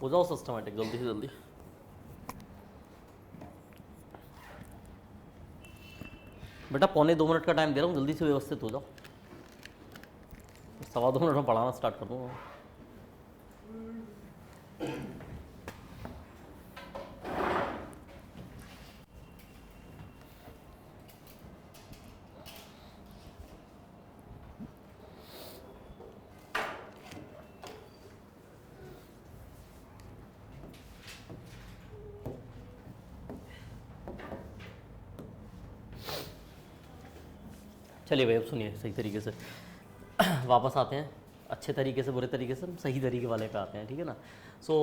हो जाओ सिस्टमेटिक जल्दी से जल्दी। बेटा 1.25 मिनट का टाइम दे रहा हूँ, जल्दी से व्यवस्थित हो जाओ। 2.25 मिनट में पढ़ाना स्टार्ट कर दूँगा। चलिए भाई अब सुनिए सही तरीके से वापस आते हैं, अच्छे तरीके से बुरे तरीके से, सही तरीके वाले पे आते हैं, ठीक है ना। सो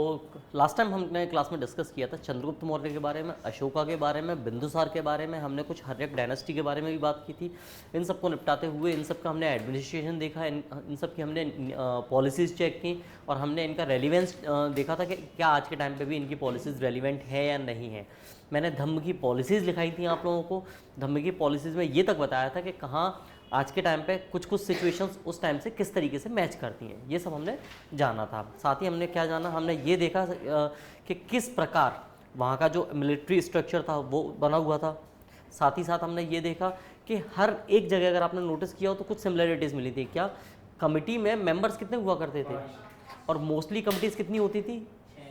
लास्ट टाइम हमने क्लास में डिस्कस किया था चंद्रगुप्त मौर्य के बारे में, अशोका के बारे में, बिंदुसार के बारे में, हमने कुछ हर्यक डायनेस्टी के बारे में भी बात की थी। इन सब को निपटाते हुए इन सब का हमने एडमिनिस्ट्रेशन देखा, इन सब की हमने पॉलिसीज़ चेक की और हमने इनका रेलिवेंस देखा था कि क्या आज के टाइम पे भी इनकी पॉलिसीज़ रेलिवेंट है या नहीं है। मैंने धम्म की पॉलिसीज़ लिखाई थी आप लोगों को। धम्म की पॉलिसीज़ में ये तक बताया था कि कहाँ आज के टाइम पे कुछ कुछ सिचुएशंस उस टाइम से किस तरीके से मैच करती हैं, ये सब हमने जाना था। साथ ही हमने क्या जाना, हमने ये देखा कि किस प्रकार वहाँ का जो मिलिट्री स्ट्रक्चर था वो बना हुआ था। साथ ही साथ हमने ये देखा कि हर एक जगह अगर आपने नोटिस किया हो तो कुछ सिमिलरिटीज़ मिली थी। क्या कमिटी में मेंबर्स कितने हुआ करते थे और मोस्टली कमिटीज़ कितनी होती थी?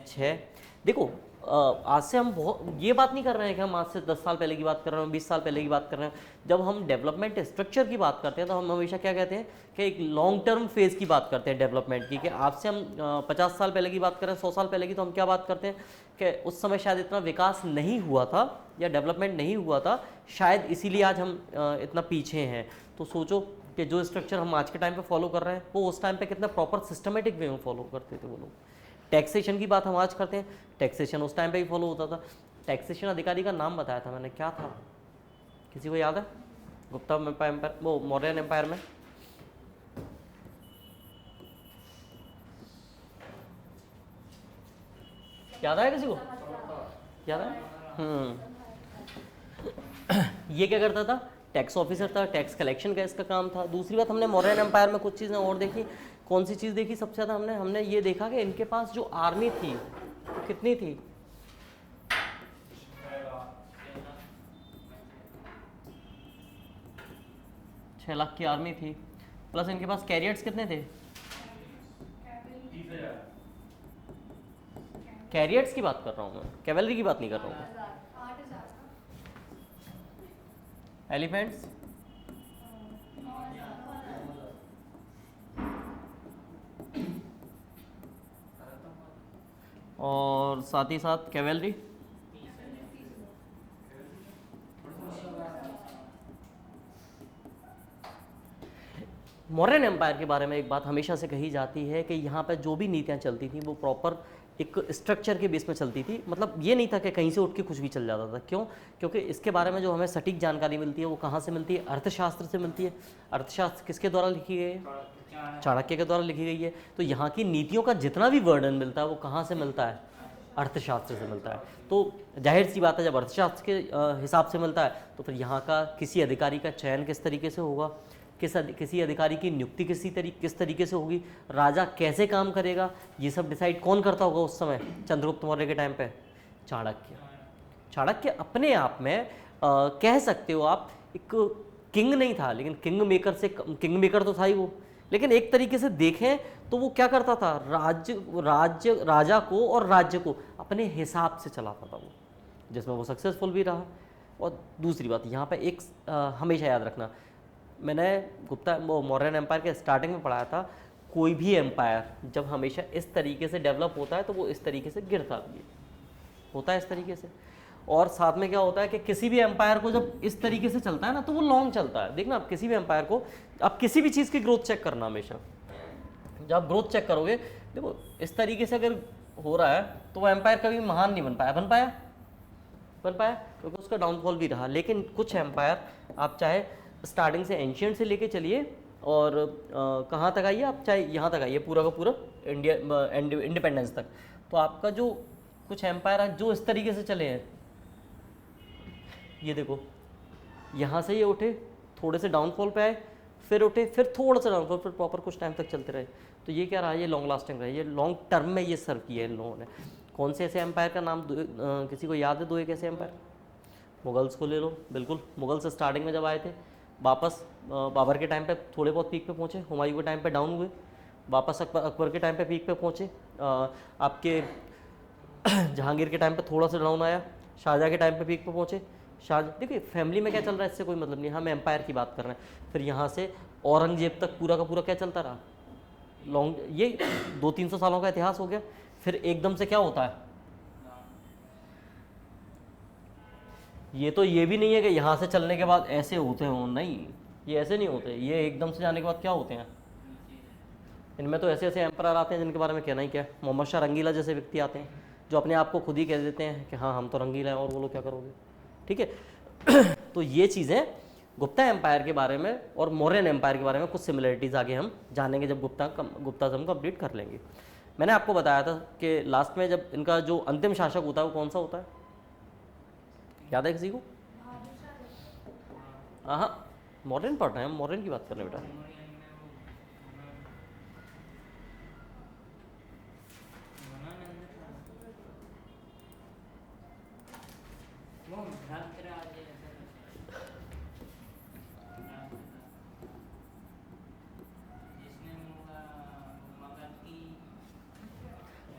6। देखो आज से हम बहुत ये बात नहीं कर रहे हैं कि हम आज से 10 साल पहले की बात कर रहे हैं, 20 साल पहले की बात कर रहे हैं। जब हम डेवलपमेंट स्ट्रक्चर की बात करते हैं तो हम हमेशा क्या कहते हैं कि एक लॉन्ग टर्म फेज़ की बात करते हैं डेवलपमेंट की। कि आज से हम 50 साल पहले की बात करें, 100 साल पहले की, तो हम क्या बात करते हैं कि उस समय शायद इतना विकास नहीं हुआ था या डेवलपमेंट नहीं हुआ था, शायद इसीलिए आज हम इतना पीछे हैं। तो सोचो कि जो स्ट्रक्चर हम आज के टाइम पे फॉलो कर रहे हैं वो उस टाइम पे कितना प्रॉपर सिस्टमेटिक वे में फॉलो करते थे वो लोग। टैक्सेशन की बात हम आज करते हैं, टैक्सेशन उस टाइम पे ही फॉलो होता था। टैक्सेशन अधिकारी का नाम बताया था मैंने, क्या था? किसी को याद है? गुप्ता एम्पायर, वो मौर्यन एम्पायर में याद आया किसी को? याद है? ये क्या करता था? टैक्स ऑफिसर था, टैक्स कलेक्शन का इसका काम था। दूसरी बात, हमने मौर्यन एम्पायर में कुछ चीज़ें और देखी। कौन सी चीज़ देखी सबसे ज़्यादा? हमने ये देखा कि इनके पास जो आर्मी थी वो कितनी थी? 6 लाख की आर्मी थी, प्लस इनके पास कैरियर्स कितने थे? कैरियर्स की बात कर रहा हूँ मैं, कैवेलरी की बात नहीं कर रहा हूँ। एलिफेंट्स और साथ ही साथ कैवेलरी। मौर्यन एम्पायर के बारे में एक बात हमेशा से कही जाती है कि यहाँ पर जो भी नीतियाँ चलती थी वो प्रॉपर एक स्ट्रक्चर के बेस में चलती थी। मतलब ये नहीं था कि कहीं से उठ के कुछ भी चल जाता था। क्यों? क्योंकि इसके बारे में जो हमें सटीक जानकारी मिलती है वो कहाँ से मिलती है? अर्थशास्त्र से मिलती है। अर्थशास्त्र किसके द्वारा लिखी गई है? चाणक्य के द्वारा लिखी गई है। तो यहाँ की नीतियों का जितना भी वर्णन मिलता है वो कहाँ से मिलता है? अर्थशास्त्र से मिलता है। तो जाहिर सी बात है, जब अर्थशास्त्र के हिसाब से मिलता है तो फिर यहाँ का किसी अधिकारी का चयन किस तरीके से होगा, किसी अधिकारी की नियुक्ति किस तरीके से होगी, राजा कैसे काम करेगा, ये सब डिसाइड कौन करता होगा उस समय चंद्रगुप्त मौर्य के टाइम पे? चाणक्य। चाणक्य अपने आप में कह सकते हो आप एक किंग नहीं था, लेकिन किंग मेकर तो था ही वो। लेकिन एक तरीके से देखें तो वो क्या करता था? राजा को और राज्य को अपने हिसाब से चलाता था वो, जिसमें वो सक्सेसफुल भी रहा। और दूसरी बात यहाँ पे एक हमेशा याद रखना, मैंने मौर्यन एम्पायर के स्टार्टिंग में पढ़ाया था, कोई भी एम्पायर जब हमेशा इस तरीके से डेवलप होता है तो वो इस तरीके से गिरता भी होता है, इस तरीके से। और साथ में क्या होता है कि किसी भी एम्पायर को जब इस तरीके से चलता है ना तो वो लॉन्ग चलता है। देखना आप किसी भी एम्पायर को, आप किसी भी चीज़ की ग्रोथ चेक करना हमेशा, जब आप ग्रोथ चेक करोगे, देखो इस तरीके से अगर हो रहा है तो वो एम्पायर कभी महान नहीं बन पाया क्योंकि उसका डाउनफॉल भी रहा। लेकिन कुछ एम्पायर आप चाहे स्टार्टिंग से एंशियंट से लेके चलिए और कहाँ तक आइए, आप चाहे यहाँ तक आइए पूरा का पूरा इंडिपेंडेंस तक, तो आपका जो कुछ एम्पायर जो इस तरीके से चले हैं, ये देखो यहाँ से ये उठे, थोड़े से डाउनफॉल पे आए, फिर उठे, फिर थोड़ा सा डाउनफॉल, फिर प्रॉपर कुछ टाइम तक चलते रहे। तो ये क्या रहा, ये लॉन्ग लास्टिंग रहा, ये लॉन्ग टर्म में ये सर्व किया है इन लोगों ने। कौन से ऐसे एम्पायर का नाम किसी को याद है? दो एक ऐसे एम्पायर, मुगल्स को ले लो, बिल्कुल मुगल्स स्टार्टिंग में जब आए थे, वापस बाबर के टाइम पे थोड़े बहुत पीक पे पहुँचे, हुमायूं के टाइम पे डाउन हुए, वापस अकबर के टाइम पे पीक पे पहुँचे, आपके जहांगीर के टाइम पे थोड़ा सा डाउन आया, शाहजहाँ के टाइम पे पीक पे पहुँचे। देखिए फैमिली में क्या चल रहा है इससे कोई मतलब नहीं, हम एम्पायर की बात कर रहे हैं। फिर यहाँ से औरंगजेब तक पूरा का पूरा क्या चलता रहा, लॉन्ग, ये 200-300 सालों का इतिहास हो गया। फिर एकदम से क्या होता है, ये तो ये भी नहीं है कि यहाँ से चलने के बाद ऐसे होते हों, नहीं, ये ऐसे नहीं होते, ये एकदम से जाने के बाद क्या होते हैं, इनमें तो ऐसे ऐसे एम्परर आते हैं जिनके बारे में कहना ही क्या है। मोहम्मद शाह रंगीला जैसे व्यक्ति आते हैं जो अपने आप को खुद ही कह देते हैं कि हाँ हम तो रंगीला हैं, और वो लोग क्या करोगे, ठीक है। तो ये चीज़ें गुप्ता एम्पायर के बारे में और मौर्यन एम्पायर के बारे में कुछ सिमिलरिटीज़ आगे हम जानेंगे जब गुप्ताज़म कंप्लीट कर लेंगे। मैंने आपको बताया था कि लास्ट में जब इनका जो अंतिम शासक होता है वो कौन सा होता है, याद है किसी को? हाँ, मॉडर्न पढ़ रहे हैं हम, मॉडर्न की बात कर रहे हैं बेटा।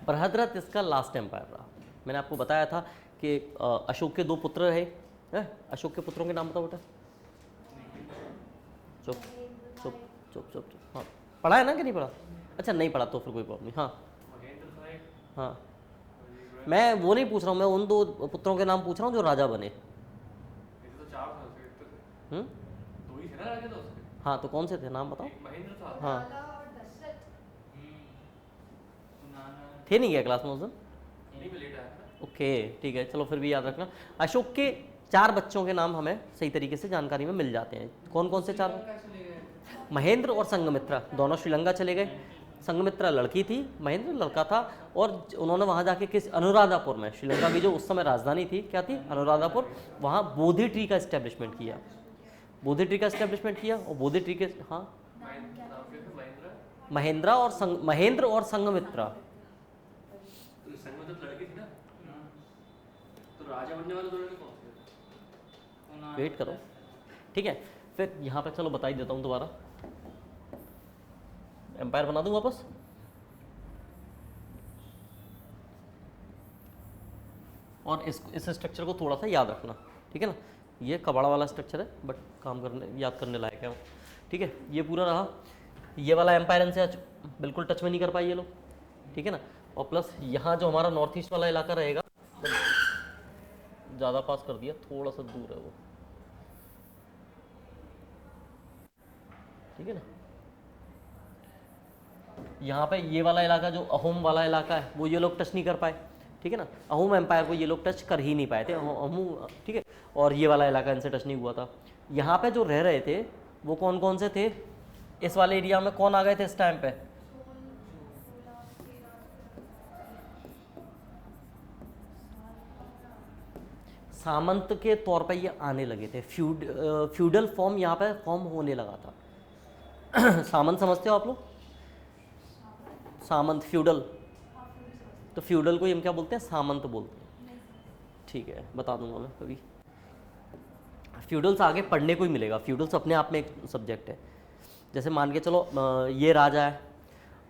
बृहद्रथ इसका लास्ट एम्पायर रहा। मैंने आपको बताया था कि अशोक के 2 पुत्र रहे हैं, अशोक के पुत्रों के नाम बताओ बेटा। चुप चुप चुप चुप चुप, हाँ पढ़ा है ना कि नहीं पढ़ा? अच्छा नहीं पढ़ा तो फिर कोई प्रॉब्लम नहीं। हाँ हाँ, मैं वो नहीं पूछ रहा हूँ, मैं उन 2 पुत्रों के नाम पूछ रहा हूँ जो राजा बने। हाँ तो कौन से थे, नाम बताओ। हाँ थे नहीं क्या क्लास में उस दिन? ओके ठीक है, चलो फिर भी याद रखना। अशोक के 4 बच्चों के नाम हमें सही तरीके से जानकारी में मिल जाते हैं। कौन कौन से 4? महेंद्र और संघमित्रा दोनों श्रीलंका चले गए। संघमित्रा लड़की थी, महेंद्र लड़का था, और उन्होंने वहाँ जाके किस अनुराधापुर में, श्रीलंका की जो उस समय राजधानी थी क्या थी, अनुराधापुर, वहाँ बोधि ट्री का इस्टेब्लिशमेंट किया। बोधि ट्री का इस्टेब्लिशमेंट किया, और बोधि ट्री के, हाँ महेंद्र और संघमित्रा। वेट करो, ठीक है। फिर यहाँ पे चलो बता ही देता हूँ दोबारा, एम्पायर बना दूँ वापस। और इस स्ट्रक्चर को थोड़ा सा याद रखना, ठीक है ना। ये कबाड़ा वाला स्ट्रक्चर है, बट काम करने याद करने लायक है वो, ठीक है। ये पूरा रहा, ये वाला एम्पायर इनसे बिल्कुल टच में नहीं कर पाए ये लोग, ठीक है ना। और प्लस यहाँ जो हमारा नॉर्थ ईस्ट वाला इलाका रहेगा, ज़्यादा पास कर दिया, थोड़ा सा दूर है वो, ठीक है ना। यहाँ पे ये वाला इलाका जो अहोम वाला इलाका है वो ये लोग टच नहीं कर पाए, ठीक है ना। अहोम एम्पायर को ये लोग टच कर ही नहीं पाए थे, अहोम, ठीक है। और ये वाला इलाका इनसे टच नहीं हुआ था। यहाँ पे जो रह रहे थे वो कौन कौन से थे, इस वाले एरिया में कौन आ गए थे इस टाइम पे? सामंत के तौर पे ये आने लगे थे, फ्यूडल फॉर्म यहाँ पे फॉर्म होने लगा था। सामंत समझते हो आप लोग? सामंत, फ्यूडल, तो फ्यूडल को हम क्या बोलते हैं, सामंत बोलते हैं, ठीक है, बता दूंगा मैं कभी। फ्यूडल्स आगे पढ़ने को ही मिलेगा, फ्यूडल्स अपने आप में एक सब्जेक्ट है। जैसे मान के चलो ये राजा है,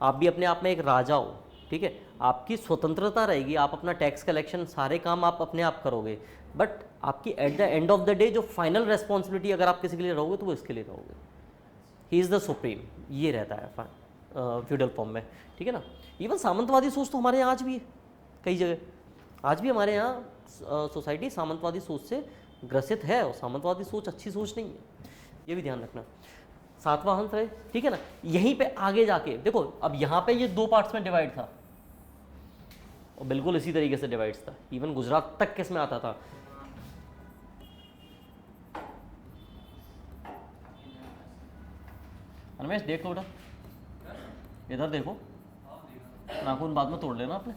आप भी अपने आप में एक राजा हो, ठीक है। आपकी स्वतंत्रता रहेगी, आप अपना टैक्स कलेक्शन सारे काम आप अपने आप करोगे, बट आपकी at the end of the day जो फाइनल रेस्पॉन्सिबिलिटी अगर आप किसी के लिए रहोगे तो वो इसके लिए रहोगे, ही इज़ द सुप्रीम, ये रहता है फ्यूडल फॉर्म में, ठीक है ना। इवन सामंतवादी सोच तो हमारे यहाँ आज भी है, कई जगह आज भी हमारे यहाँ सोसाइटी सामंतवादी सोच से ग्रसित है, और सामंतवादी सोच अच्छी सोच नहीं है, ये भी ध्यान रखना। 7वां हंस रहे, ठीक है ना। यहीं पे आगे जाके देखो, अब यहाँ पे ये 2 पार्ट्स में डिवाइड था, और बिल्कुल इसी तरीके से डिवाइड्स था, इवन गुजरात तक किस में आता था, रमेश देख लो बेटा, इधर देखो, नाखून बाद में तोड़ लेना आपने।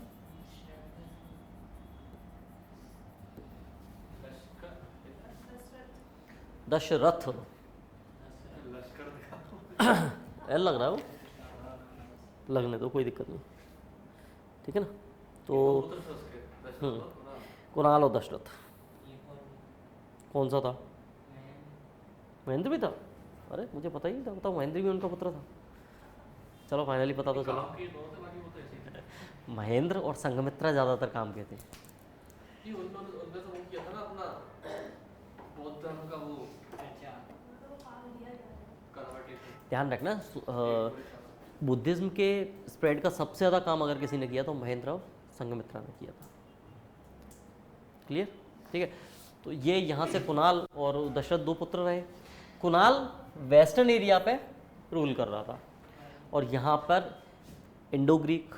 दशरथ एल लग रहा है वो, लगने दो, कोई दिक्कत नहीं, ठीक है ना। तो कुणाल और दशरथ, कौन सा था? महेंद्र भी था? अरे मुझे पता ही नहीं था, बताओ महेंद्र भी उनका पुत्र था। चलो फाइनली पता तो चला। महेंद्र और संघमित्रा ज़्यादातर काम के थे। ध्यान रखना, बुद्धिज्म के स्प्रेड का सबसे ज़्यादा काम अगर किसी ने किया तो महेंद्र और संघमित्रा ने किया था। क्लियर? ठीक है। तो ये यहाँ से कुणाल और दशरथ दो पुत्र रहे। कुणाल वेस्टर्न एरिया पे रूल कर रहा था और यहाँ पर इंडो ग्रीक,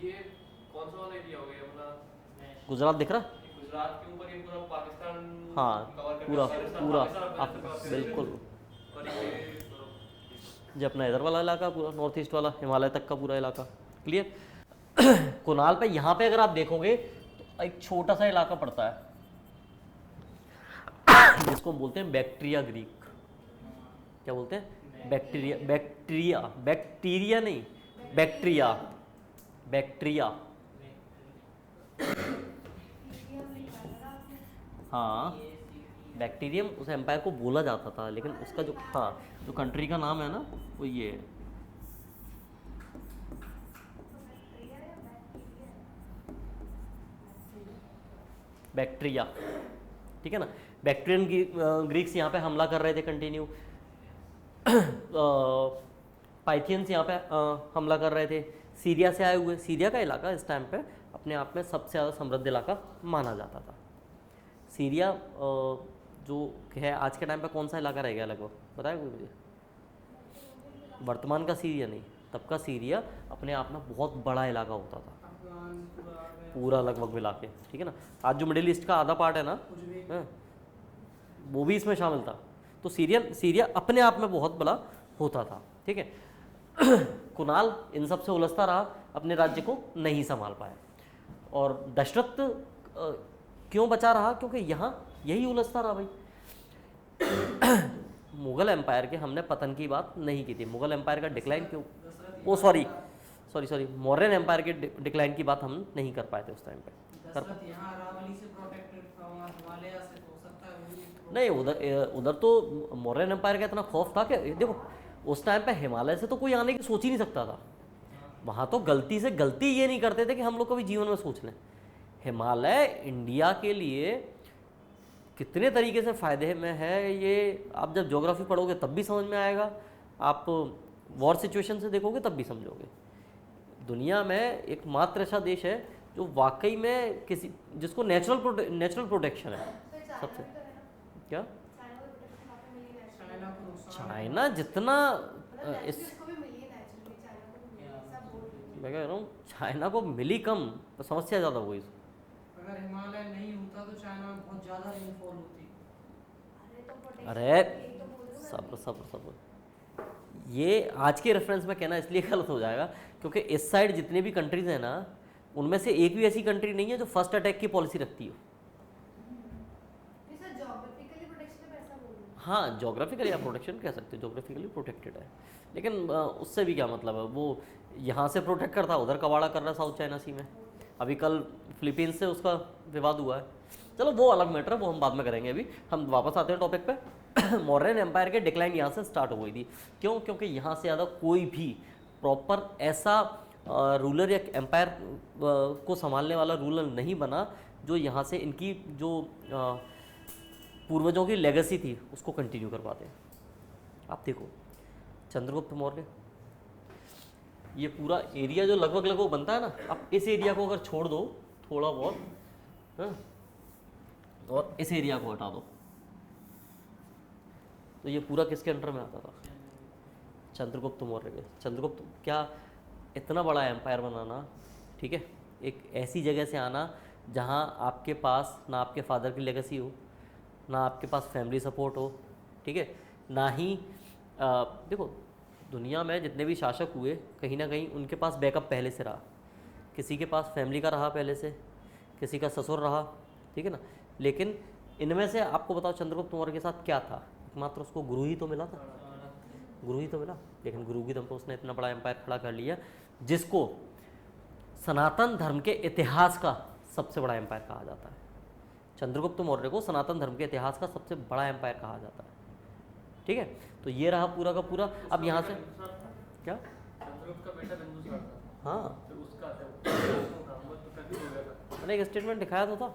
ये कौन सा वाला एरिया हो गया अपना? गुजरात दिख रहा है? गुजरात के ऊपर ये पूरा पाकिस्तान हाँ, कवर करके पूरा पाकिस्तान, पूरा पाकिस्तान, बिल्कुल। और ये जो अपना इधर वाला इलाका पूरा नॉर्थ ईस्ट वाला, हिमालय तक का पूरा इलाका। क्लियर? कुणाल पे यहाँ पे अगर आप देखोगे तो एक छोटा सा इलाका पड़ता है जिसको हम बोलते हैं बैक्टीरिया ग्रीक। क्या बोलते हैं? बैक्टीरिया, बैक्टीरिया, बैक्टीरिया नहीं, बैक्टीरिया, बैक्टीरिया। हाँ, बैक्टीरियम उस एम्पायर को बोला जाता था, लेकिन उसका जो, हाँ, जो कंट्री का नाम है ना वो ये है। बैक्टीरिया, ठीक है ना। बैक्टीरियन ग्रीक्स यहाँ पे हमला कर रहे थे कंटिन्यू। पाइथियंस यहाँ पे हमला कर रहे थे। सीरिया से आए हुए, सीरिया का इलाका इस टाइम पे अपने आप में सबसे ज़्यादा समृद्ध इलाका माना जाता था। सीरिया जो है आज के टाइम पे कौन सा इलाका रह गया लगभग, बताया कोई मुझे? वर्तमान का सीरिया नहीं, तब का सीरिया अपने आप में बहुत बड़ा इलाका होता था, पूरा लगभग मिला के, ठीक है ना। आज जो मिडिल ईस्ट का आधा पार्ट है ना, हाँ, वो भी इसमें शामिल था। तो सीरिया अपने आप में बहुत बड़ा होता था, ठीक है। कुणाल इन सब से उलझता रहा, अपने राज्य को नहीं संभाल पाया। और दशरथ क्यों बचा रहा? क्योंकि यहाँ यही उलझता रहा भाई। मुगल एम्पायर के हमने पतन की बात नहीं की थी, मुगल एम्पायर का डिक्लाइन क्यों, ओ सॉरी, मौर्यन एम्पायर के डिक्लाइन की बात हम नहीं कर पाए थे उस टाइम पे। नहीं, उधर तो मौर्यन एम्पायर का इतना खौफ था कि देखो उस टाइम पे हिमालय से तो कोई आने की सोच ही नहीं सकता था। वहाँ तो गलती से गलती ये नहीं करते थे कि हम लोग कभी जीवन में सोच लें। हिमालय इंडिया के लिए कितने तरीके से फ़ायदे में है, ये आप जब ज्योग्राफी पढ़ोगे तब भी समझ में आएगा, आप वॉर सिचुएशन से देखोगे तब भी समझोगे। दुनिया में एकमात्र ऐसा देश है जो वाकई में किसी, जिसको नेचुरल प्रोटेक्शन है सबसे। क्या चाइना जितना इस, मैं कह रहा हूँ चाइना को मिली कम, तो समस्या ज़्यादा हुई। अगर हिमालय नहीं होता तो चाइना में बहुत ज़्यादा रेनफॉल होती। अरे सब्र, ये आज के रेफरेंस में कहना इसलिए गलत हो जाएगा क्योंकि इस साइड जितने भी कंट्रीज हैं ना, उनमें से एक भी ऐसी कंट्री नहीं है जो फर्स्ट अटैक की पॉलिसी रखती हो। हाँ, जोग्राफिकली आप प्रोटेक्शन कह सकते हो, जोग्राफिकली प्रोटेक्टेड है, लेकिन उससे भी क्या मतलब है, वो यहाँ से प्रोटेक्ट करता, उधर कबाड़ा कर रहा है साउथ चाइना सी में। अभी कल फिलीपींस से उसका विवाद हुआ है, चलो वो अलग मैटर है, वो हम बाद में करेंगे। अभी हम वापस आते हैं टॉपिक पे। मौर्यन एम्पायर के डिक्लाइन यहाँ से स्टार्ट हो गई थी। क्यों? क्योंकि यहाँ से ज़्यादा कोई भी प्रॉपर ऐसा रूलर या एम्पायर को संभालने वाला रूलर नहीं बना जो यहाँ से इनकी जो पूर्वजों की लेगेसी थी उसको कंटिन्यू करवाते। आप देखो चंद्रगुप्त मौर्य, ये पूरा एरिया जो लगभग बनता है ना, आप इस एरिया को अगर छोड़ दो थोड़ा बहुत, हाँ, और इस एरिया को हटा दो, तो ये पूरा किसके अंडर में आता था? चंद्रगुप्त मौर्य के। चंद्रगुप्त क्या इतना बड़ा एम्पायर बनाना, ठीक है, एक ऐसी जगह से आना जहाँ आपके पास ना आपके फादर की लेगेसी हो, ना आपके पास फैमिली सपोर्ट हो, ठीक है, ना ही देखो दुनिया में जितने भी शासक हुए कहीं ना कहीं उनके पास बैकअप पहले से रहा, किसी के पास फैमिली का रहा पहले से, किसी का ससुर रहा, ठीक है ना। लेकिन इनमें से आपको बताओ चंद्रगुप्त मौर्य के साथ क्या था? एकमात्र उसको गुरु ही तो मिला था, गुरु ही तो मिला, लेकिन गुरु की दम पर उसने इतना बड़ा एम्पायर खड़ा कर लिया जिसको सनातन धर्म के इतिहास का सबसे बड़ा एम्पायर कहा जाता है। चंद्रगुप्त मौर्य को सनातन धर्म के इतिहास का सबसे बड़ा एम्पायर कहा जाता है। ठीक है, तो ये रहा पूरा का पूरा। अब यहाँ से क्या, चंद्रगुप्त का बेटा बिंदुसार था, हाँ फिर उसका था वो तो कभी हो गया था। मैंने एक स्टेटमेंट दिखाया तो था।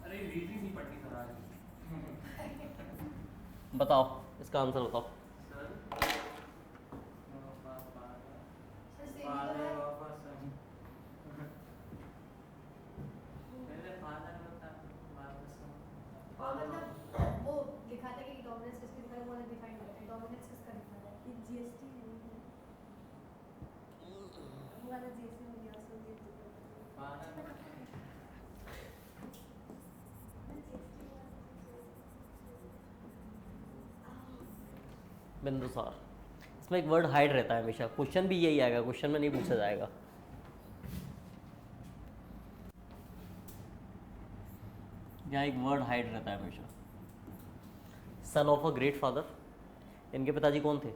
अरे रीडिंग नहीं पढ़नी सर आज। बताओ इसका आंसर बताओ। और मतलब वो लिखा था कि डोमिनेंस किसके लिखा है, वो डिफाइन किया था। डोमिनेंस किसका लिखा है? कि जीएसटी नहीं है, वो वाला जीएसटी नहीं है, उसको बिंदुसार, इसमें एक वर्ड हाइड रहता है हमेशा। क्वेश्चन भी यही आएगा, क्वेश्चन में नहीं पूछा जाएगा। यहाँ एक वर्ड हाइड रहता है हमेशा। Son of a great father, इनके पिताजी कौन थे?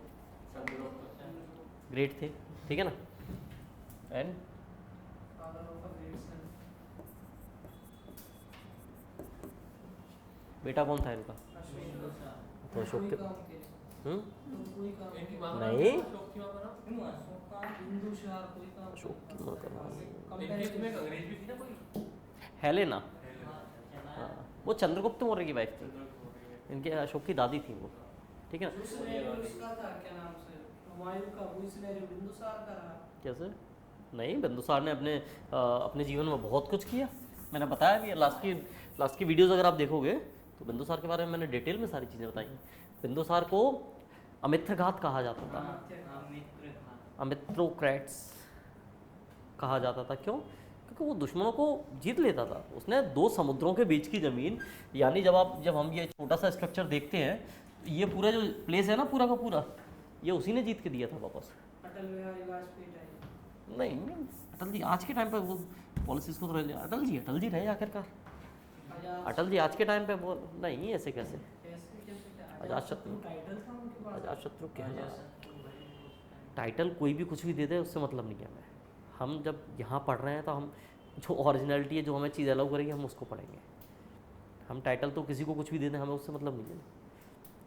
ग्रेट थे, ठीक है ना। And father of a great सन, बेटा कौन था इनका? तो अशोक कोई के काम के लिए, तो कोई काम इनकी के माँ का नहीं। नाम अशोक की माँ का नाम? बिंदुसार कोई काम अशोक की माँ का नाम इनकी इसमें एक अंग्रेज भी थी ना कोई? हेलेना, हाँ वो चंद्रगुप्त मौर्य की वाइफ थी, इनके अशोक की दादी थी वो, ठीक है ना। उसका था क्या नाम से, हुमायूं का, वो इसलिए बिंदुसार का रहा। कैसे? नहीं, बिंदुसार ने अपने जीवन में बहुत कुछ किया। मैंने बताया भी, लास्ट की वीडियोस अगर आप देखोगे तो बिंदुसार के बारे में मैंने डिटेल में सारी चीज़ें बताई हैं। बिंदुसार को अमित्रघात कहा जाता था, अमित्रोक्रेट्स कहा जाता था। क्यों? क्योंकि वो दुश्मनों को जीत लेता था। उसने 2 समुद्रों के बीच की ज़मीन, यानी जब हम ये छोटा सा स्ट्रक्चर देखते हैं, तो ये पूरा जो प्लेस है ना, पूरा का पूरा, ये उसी ने जीत के दिया था वापस। अटल बिहारी वाजपेयी टाइम, नहीं, अटल जी आज के टाइम पे वो पॉलिसीज को तो रह, अटल जी रहे आखिरकार। अटल जी आज के टाइम पे वो नहीं, ऐसे कैसे? अजातशत्रु, टाइटल था उनके पास। अजातशत्रु क्या है? टाइटल कोई भी कुछ भी दे दे, उससे मतलब नहीं है हमें। हम जब यहाँ पढ़ रहे हैं तो हम जो ओरिजिनलिटी है, जो हमें चीज़ अलाउ करेंगे, हम उसको पढ़ेंगे। हम टाइटल तो किसी को कुछ भी दे दें, हमें उससे मतलब नहीं है,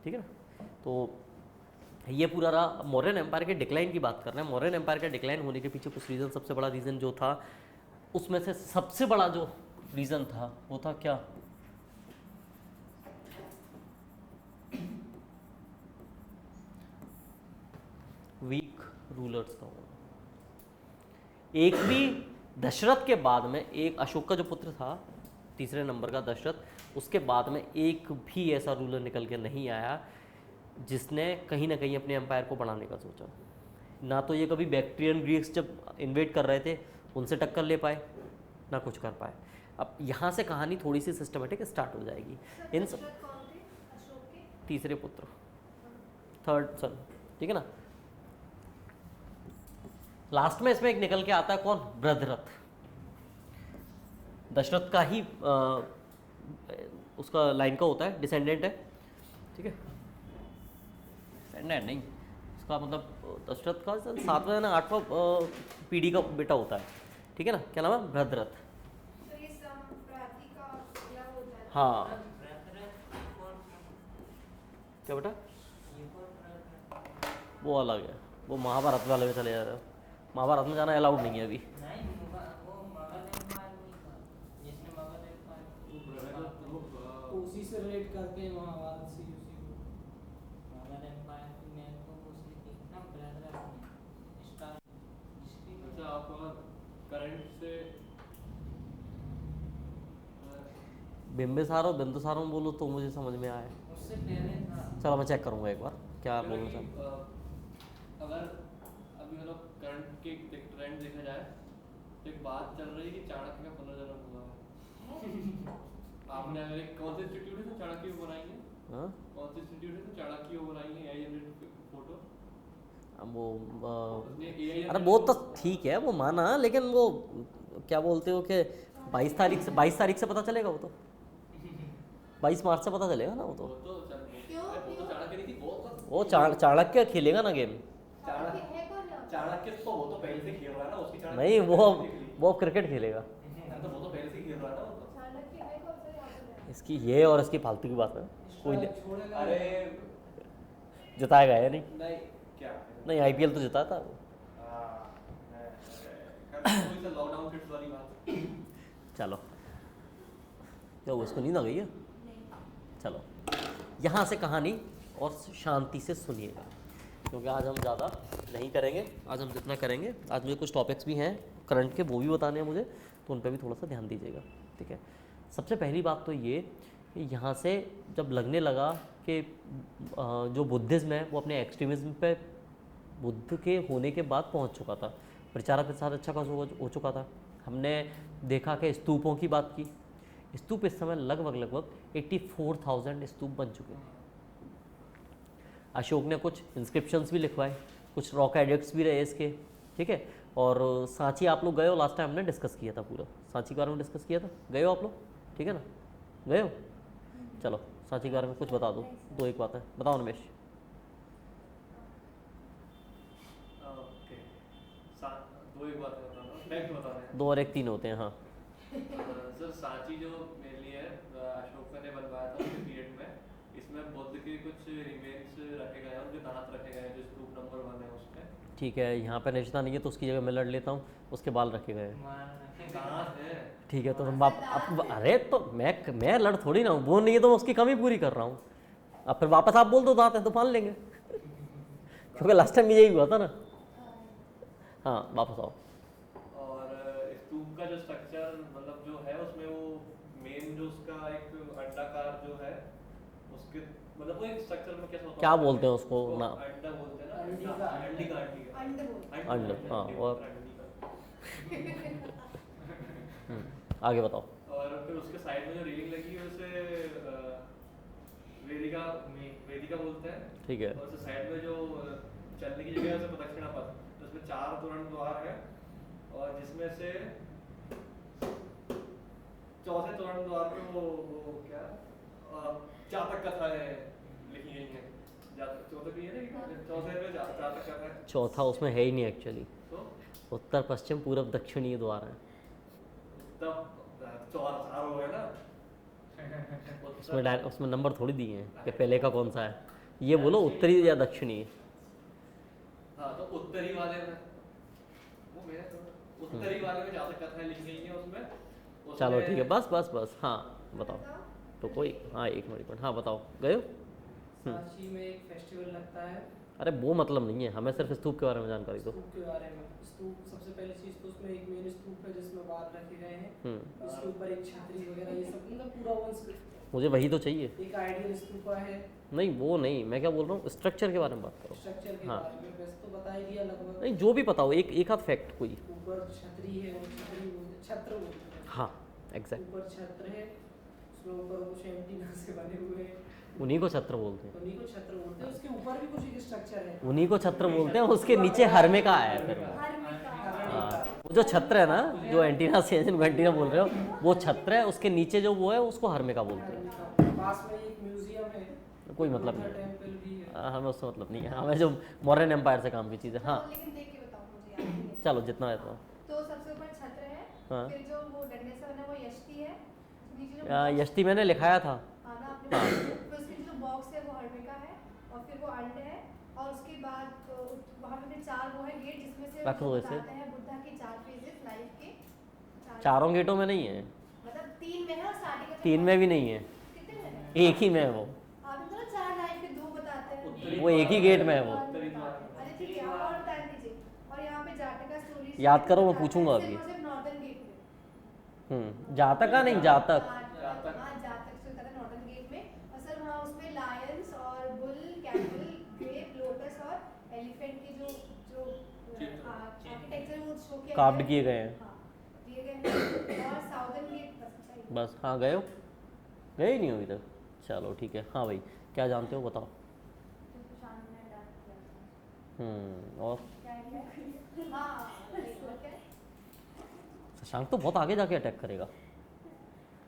ठीक है ना। तो ये पूरा रहा। मौर्यन एम्पायर के डिक्लाइन की बात कर रहे हैं। मौर्यन एम्पायर के डिक्लाइन होने के पीछे कुछ रीज़न, सबसे बड़ा रीज़न जो था, उसमें से सबसे बड़ा जो रीज़न था वो था क्या? वीक रूलर्स का होना। एक भी दशरथ के बाद में, एक अशोक का जो पुत्र था, तीसरे नंबर का दशरथ, उसके बाद में एक भी ऐसा रूलर निकल के नहीं आया जिसने कहीं ना कहीं अपने एम्पायर को बढ़ाने का सोचा। ना तो ये कभी बैक्ट्रियन ग्रीक्स जब इन्वेट कर रहे थे उनसे टक्कर ले पाए, ना कुछ कर पाए। अब यहाँ से कहानी थोड़ी सी सिस्टमेटिक स्टार्ट हो जाएगी। इन सब दशरथ कौन थे? अशोक के तीसरे पुत्र, थर्ड सन, ठीक है ना। लास्ट में इसमें एक निकल के आता है कौन? बृहद्रथ। दशरथ का ही उसका लाइन का होता है, डिसेंडेंट है, ठीक है। डिसेंडेंट नहीं, उसका मतलब दशरथ का 7वां या 8वां पीढ़ी का बेटा होता है, ठीक है ना। क्या नाम है? बृहद्रथ। तो ये संप्राति का क्या होता है? हाँ, क्या बेटा? वो अलग है, वो महाभारत वाले में चले जा रहे हो। महाभारत में जाना अलाउड नहीं है अभी। तो उसी से रिलेट करके हैं महाभारत से, उसी को। अच्छा, आप करंट से बिंबिसार और बिंदुसार में बोलो तो मुझे समझ में आए। उससे पहले था। चलो मैं चेक करूंगा एक बार क्या मतलब बोलना कि, चाहूँ। अगर अभी मतलब करंट के ट्रेंड देखा जाए तो एक बात चल रही है कि चाणक्य का पुनर्जन्म हुआ है। आपने अगर एक कौन से इंस्टीट्यूट है तो चाणक्य को बनाएंगे, हाँ? कौन से इंस्टीट्यूट है तो चाणक्य को बनाएंगे एआई जनरेटेड फोटो। अब वो उसने AI अरे वो तो ठीक है, वो माना, लेकिन वो क्या बोलते हो कि 22 तारीख से पता चलेगा वो तो 22 मार्च से पता चलेगा ना वो वो तो तो चाणक्य नहीं थी वो चाणक्य खेलेगा ना गेम। चाणक्य है कौन यहाँ? चाणक्य तो वो तो पहले से खेल रहा है ना, उसकी चाणक्य नहीं तो पहले से निकली। वो क्रिकेट खेलेगा। तो वो तो पहले से ही खेल रहा है ना वो तो। चाणक्य है कौन सा यहाँ पर? इसकी ये और इसकी फालतू की बात है, कोई छोड़ेगा अरे जिताएगा या नहीं? नहीं क्या नहीं आईपीएल तो जिता था वो। कोई सा लॉकडाउन फिट्स वाली बात। चलो क्या हुआ, इसको नींद आ गई है? नहीं। चलो यहाँ से कहानी और शांति से सुनिएगा, क्योंकि आज हम ज़्यादा नहीं करेंगे। आज हम जितना करेंगे, आज मुझे कुछ टॉपिक्स भी हैं करंट के, वो भी बताने हैं मुझे, तो उन पर भी थोड़ा सा ध्यान दीजिएगा, ठीक है। सबसे पहली बात तो ये कि यहाँ से जब लगने लगा कि जो बुद्धिज़्म है वो अपने एक्सट्रीमिज़म पे बुद्ध के होने के बाद पहुँच चुका था, प्रचार प्रसार अच्छा खासा हो चुका था। हमने देखा कि स्तूपों की बात की, स्तूप इस समय लगभग 84,000 स्तूप बन चुके हैं। अशोक ने कुछ इंस्क्रिप्शंस भी लिखवाए, कुछ रॉक एडिक्ट्स भी रहे इसके, ठीक है। और सांची आप लोग गए हो, लास्ट टाइम हमने डिस्कस किया था, पूरा सांची के बारे में डिस्कस किया था, गए हो आप लोग, ठीक है ना, गए हो? चलो सांची के बारे में कुछ बता दो, 2-1 बात है, बताओ नमेश। ओके दो एक बातें बता रहा हूँ, फैक्ट बता रहे हैं। 2 और 1 3 होते हैं, हाँ। सर सांची जो मेरे लिए अशोक ने बनवाया था उसके पीरियड में, इसमें बुद्ध के कुछ रिमेन्स रखे गए हैं, उनके दांत रखे गए हैं, जो स्तूप नंबर 1 है उसमें। ठीक है, यहाँ पर निश्चिता नहीं है तो उसकी जगह मैं लड़ लेता हूँ, उसके बाल रखे गए हैं, दांत है। ठीक है। तो तुम अरे तो मैं लड़ थोड़ी ना हूँ, वो नहीं है तो मैं उसकी कमी पूरी कर रहा हूँ। अब फिर वापस आप बोल दो दांत है तो मान लेंगे, क्योंकि लास्ट टाइम यही हुआ था ना। हाँ वापस आओ। और स्तूप का जो स्ट्रक्चर मतलब जो है उसमें वो मेन जो उसका एक अंडाकार जो है उसके मतलब वो एक स्ट्रक्चर में कैसा होता है, क्या बोलते हैं उसको ना? अंडा बोलते हैं ना, अंडी का। अंडी का अंड बोलते हैं। अंड, हाँ, और? अंडी का। आगे बताओ। और फिर उसके साइड में जो रेलिंग लगी है उसे वेदिका बोलते हैं, ठीक है, और उसके साइड में जो चलने की जगह है उसे प्रदक्षिणा पथ, तो उसमें 4 तोरण द्वार है, और जिसमें से चौथे तोरण द्वार पे वो क्या जातक कथाएं लिखी गई हैं। चौथे पे ये नहीं, चौथे पे जातक कथा है। चौथा उसमें है ही नहीं एक्चुअली, तो उत्तर पश्चिम पूर्व दक्षिण ये द्वार है, तब 4 हो गए ना। उसमें नंबर थोड़ी दिए हैं कि पहले का कौन सा है, ये बोलो उत्तरी या दक्षिणी। हाँ तो उत्तरी वाले में वो मेरा तो उत्तरी वाले में जातक कथाएं लिखी गई हैं उसमें। चलो ठीक है, बस हाँ बताओ। तो कोई हाँ 1 मिनट, हाँ बताओ, गए हो? सांची में एक फेस्टिवल लगता है अरे वो मतलब नहीं है, हमें सिर्फ स्तूप के बारे में जानकारी दो। स्तूप के बारे में। स्तूप सबसे पहली चीज तो उसमें एक मेन स्तूप है जिसमें बाल रखे गए हैं, इसके ऊपर एक छतरी वगैरह ये सब मतलब पूरा वंश मुझे वही तो चाहिए। एक आइडियल स्तूपा है। नहीं वो नहीं, मैं क्या बोल रहा हूँ, स्ट्रक्चर के बारे में बात करो। स्ट्रक्चर के हाँ। बारे में वैसे तो बता ही दिया लगभग। नहीं जो भी बताओ, एक आध फैक्ट कोई। ऊपर छतरी है, और छतरी बोलते छत्र बोलते हैं। हाँ एग्जैक्ट, ऊपर छत्र है, उसमें ऊपर कुछ एंटीना से बने हुए हैं, उन्हीं को छत्र बोलते हैं, उन्हीं को छत्र बोलते हैं। उसके ऊपर भी कुछ एक स्ट्रक्चर है, उन्हीं को छत्र बोलते हैं, उसके नीचे हरमे का है फिर। हाँ वो जो छत्र है ना, जो एंटीना से जिनको एंटीना बोल रहे हो वो छत्र है, उसके नीचे जो वो है उसको हरमे का बोलते हैं। पास में एक म्यूजियम है, कोई मतलब बुद्धा नहीं टेम्पल भी है। है, हमें उससे मतलब नहीं है, हमें जो मॉडर्न एम्पायर से काम की चीज़ है। हाँ लेकिन देख के बताओ मुझे याद नहीं है। चलो जितना है तो। तो सबसे ऊपर छत्र है, हाँ। फिर जो वो डंडे से बना वो यष्टि है, नीचे जो यष्टि मैंने लिखाया था। हाँ ना आपने हाँ। फिर उसके जो बॉक्स है वो हर्मिका है, और फिर वो अंड है, और उसके बाद वहाँ पे फिर 4 वो है गेट जिसमें से रखो वो ऐसे। बताते हैं बुद्धा के 4 फेजेस लाइफ के। 4 गेटों में नहीं है, मतलब 3 में है और स्टार्टिंग में 3 में भी नहीं है, कितने में है? एक ही में है वो। आपने तो 4 लाइफ के 2 बताते हैं। वो एक ही गेट में है वो। उत्तरी द्वार। अरे ठीक है, और बता दीजिए। और यहाँ पे जाटका स्टोरी याद करो, मैं पूछूंगा अभी। सिर्फ नॉर्दर्न गेट में। जातक का नहीं, जातक। जातक। हाँ जातक से होता है नॉर्दर्न गेट में, और सर वहाँ उसमें लायंस और बुल, कैमल, ग्रेप, लोटस और एलिफेंट के जो जो आर्किटेक्चर वो शो किया कार्व्ड गया है। किए गए हैं। हाँ, दिए गए हैं। और साउदर्न गेट बस अच्छा ही। बस हाँ गए हो, गए ही नहीं हो अभी तक। चलो ठीक है, हाँ भाई क्या जानते हो बताओ। तो शाम में डांस किया था। और क्या है? हाँ, और क्या है? शशांक तो बहुत आगे जाके अटैक करेगा।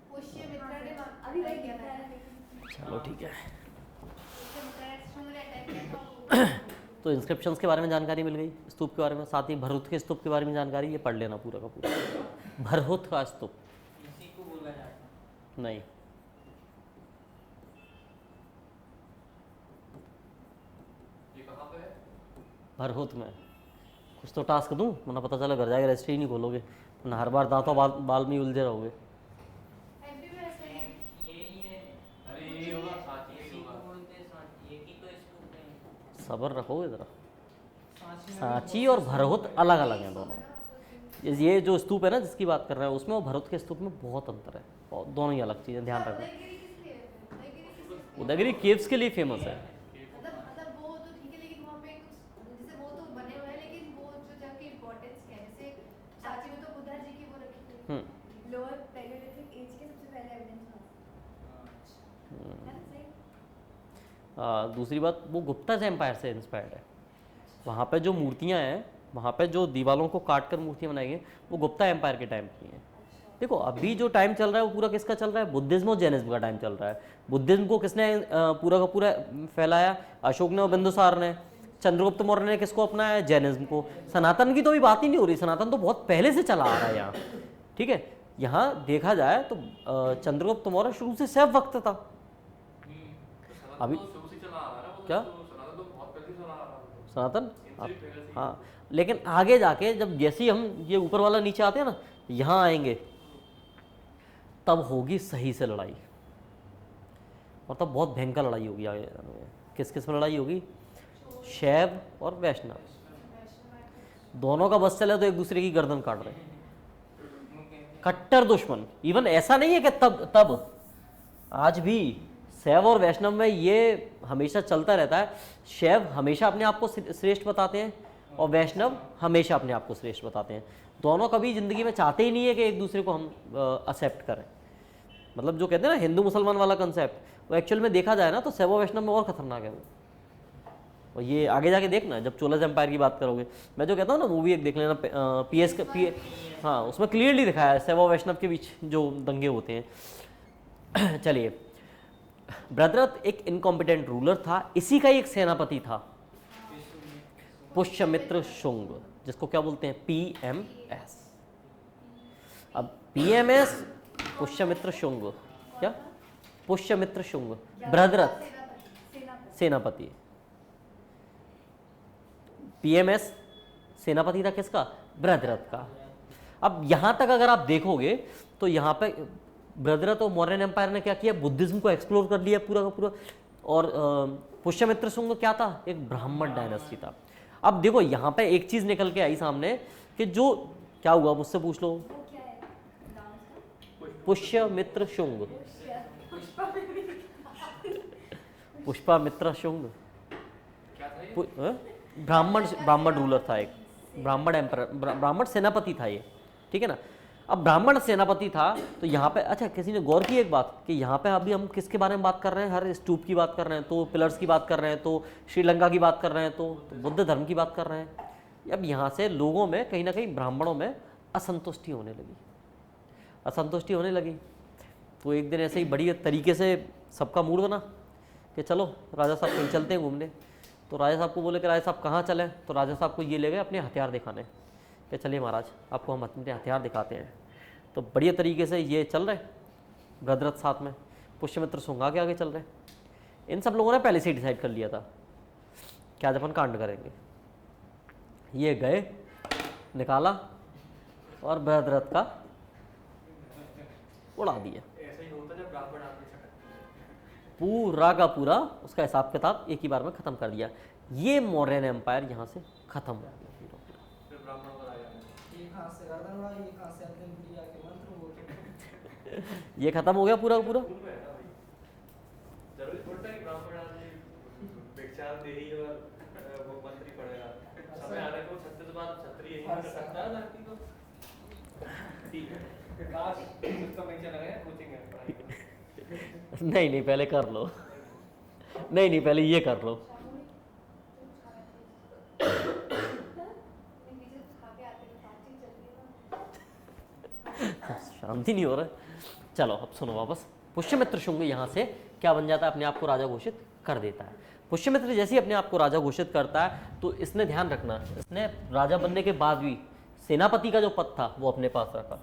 पुष्यमित्रा ने अभी अटैक वही किया किया था। चलो ठीक है। पुष्यमित्रा ने शुंग ने अटैक किया था। तो इंस्क्रिप्शंस के बारे में जानकारी मिल गई, स्तूप के बारे में, साथ ही भरहुत के स्तूप के बारे में जानकारी, ये पढ़ लेना पूरा का पूरा। भरहुत का स्तूप इसी को बोला जाता है। नहीं, ये कहाँ पे है? भरहुत में। कुछ तो टास्क दूं, वरना पता चला घर जाके रजिस्ट्री नहीं खोलोगे, वरना हर बार दांतों बाल में उलझे रहोगे। एमपी में ऐसा ही है। यही है। अरे ये होगा सांची, ये इसी को होगा। बोलते हैं सांची। एक ही तो स्तूप है। सब्र रखोगे ज़रा। सांची में सांची और भरहुत अलग अलग हैं दोनों। ये जो स्तूप है ना जिसकी बात कर रहे हैं, उसमें और भरहुत के स्तूप में बहुत अंतर है, और दोनों ही अलग चीज़ें, ध्यान रखना। उदयगिरी किस लिए है? उदयगिरी किस लिए है? उदयगिरी केव्स के लिए फेमस है। मतलब वो तो ठीक है, लेकिन वहाँ पे कुछ जैसे वो तो बने हुए हैं, लेकिन वो जो जगह की इम्पोर्टेंस क्या है? जैसे सांची में तो बुद्धा जी की वो रखी हुई है। लोअर पैलियोलिथिक एज के सबसे पहले एविडेंस है ना सही। दूसरी बात, वो गुप्ता एम्पायर से इंस्पायर्ड है। वहाँ पे जो मूर्तियाँ हैं, वहाँ पे जो दीवारों को काट कर मूर्तियाँ बनाई हैं, वो गुप्ता एम्पायर के टाइम की हैं। देखो अभी जो टाइम चल रहा है वो पूरा किसका चल रहा है? बुद्धिज्म और जैनिज्म का टाइम चल रहा है। बुद्धिज्म को किसने पूरा का पूरा फैलाया? अशोक ने और बिंदुसार ने। चंद्रगुप्त मौर्य ने किसको अपनाया? जैनिज्म को। सनातन की तो अभी बात ही नहीं हो रही, सनातन तो बहुत पहले से चला आ रहा है यहाँ। ठीक है, यहाँ देखा जाए तो चंद्रगुप्त मौर्य शुरू से शैव भक्त था। अभी तो शुरू से चला आ रहा है ना वो। क्या? तो सनातन तो बहुत पहले से चला आ रहा है। सनातन इनसे भी पहले से ही। हाँ, लेकिन आगे जाके जब जैसे ही हम ये ऊपर वाला नीचे आते हैं ना, यहाँ आएंगे, तब होगी सही से लड़ाई, और तब बहुत भयंकर लड़ाई होगी आगे जाने में। किस किस में लड़ाई होगी? शैव और वैष्णव, दोनों का बस चले तो एक दूसरे की गर्दन काट रहे, कट्टर दुश्मन। इवन ऐसा नहीं है कि तब आज भी शैव और वैष्णव में ये हमेशा चलता रहता है। शैव हमेशा अपने आप को श्रेष्ठ बताते हैं, और वैष्णव हमेशा अपने आप को श्रेष्ठ बताते हैं। दोनों कभी ज़िंदगी में चाहते ही नहीं है कि एक दूसरे को हम एक्सेप्ट करें। मतलब जो कहते हैं ना हिंदू मुसलमान वाला कंसेप्ट, वो एक्चुअल में देखा जाए ना तो शैव और वैष्णव में और खतरनाक है वो। और ये आगे जाके देखना, जब चोलाज एम्पायर की बात करोगे, मैं जो कहता हूँ ना मूवी एक देख लेना, हाँ, उसमें क्लियरली दिखाया है शैव और वैष्णव के बीच जो दंगे होते हैं। चलिए, भद्रथ एक इनकॉम्पिटेंट रूलर था, इसी का ही एक सेनापति था पुष्यमित्र शुंग, जिसको क्या बोलते हैं? PMS। अब PMS पुष्यमित्र शुंग, क्या? पुष्यमित्र शुंग भद्रथ सेनापति। PMS सेनापति था किसका? भद्रथ का। अब यहाँ तक अगर आप देखोगे तो यहाँ पे भद्रथ और मौर्यन एम्पायर ने क्या किया? बुद्धिज्म को एक्सप्लोर कर लिया पूरा का पूरा। और पुष्यमित्र शुंग क्या था? एक ब्राह्मण डायनेस्टी था। अब देखो यहाँ पे एक चीज निकल के आई सामने कि जो क्या हुआ, मुझसे पूछ लो। वो क्या है नाम उसका? पुष्यमित्र शुंग, पुष्पामित्र शुंग क्या था ये? ब्राह्मण रूलर था, एक ब्राह्मण एम्पर, ब्राह्मण सेनापति था ये। ठीक है ना? अब ब्राह्मण सेनापति था तो यहाँ पे, अच्छा किसी ने गौर की एक बात कि यहाँ पे अभी हम किसके बारे में बात कर रहे हैं? हर स्तूप की बात कर रहे हैं, तो पिलर्स की बात कर रहे हैं, तो श्रीलंका की बात कर रहे हैं, तो बुद्ध धर्म की बात कर रहे हैं। अब यहाँ से लोगों में कहीं ना कहीं ब्राह्मणों में असंतुष्टि होने लगी। तो एक दिन ऐसे ही बढ़िया तरीके से सबका मूड बना कि चलो राजा साहब कहीं चलते हैं घूमने। तो राजा साहब को बोले कि राजा साहब कहाँ चलें? तो राजा साहब को ये ले गए अपने हथियार दिखाने कि चलिए महाराज, आपको हम अपने हथियार दिखाते हैं। तो बढ़िया तरीके से ये चल रहे, भद्रथ साथ में, पुष्यमित्र शुंग आगे आगे चल रहे। इन सब लोगों ने पहले से डिसाइड कर लिया था कि आज अपन कांड करेंगे। ये गए, निकाला और भद्रथ का उड़ा दिया। ऐसा ही होता है जब ब्राह्मण आदमी छटकते पूरा का पूरा उसका हिसाब किताब एक ही बार में ख़त्म कर दिया। ये मौर्यन एम्पायर यहाँ से ख़त्म हो गया। फिर ब्राह्मण पर आ जाते हैं। एक हाथ से गर्दन उड़ा, एक हाथ से अंतिम क्रिया के मंत्र वो। ये ख़त्म हो गया पूरा का पूरा। स्कूल में है ना भाई, जरूरी थोड़ा है कि ब्राह्मण आदमी भिक्षा दे ही और वो मंत्री पढ़ेगा। समय आने को 36 बार छत्री यही कर सकता है धरती को। ठीक है, काश सिस्टम नहीं चला गया, कोचिंग है पढ़ाई का। नहीं पहले कर लो, नहीं पहले ये कर लो। शांति नहीं हो रहा है। चलो अब सुनो वापस। पुष्यमित्र शुंग यहाँ से क्या बन जाता है, अपने आप को राजा घोषित कर देता है। पुष्यमित्र जैसे ही अपने आप को राजा घोषित करता है तो इसने ध्यान रखना, इसने राजा बनने के बाद भी सेनापति का जो पद था वो अपने पास रखा।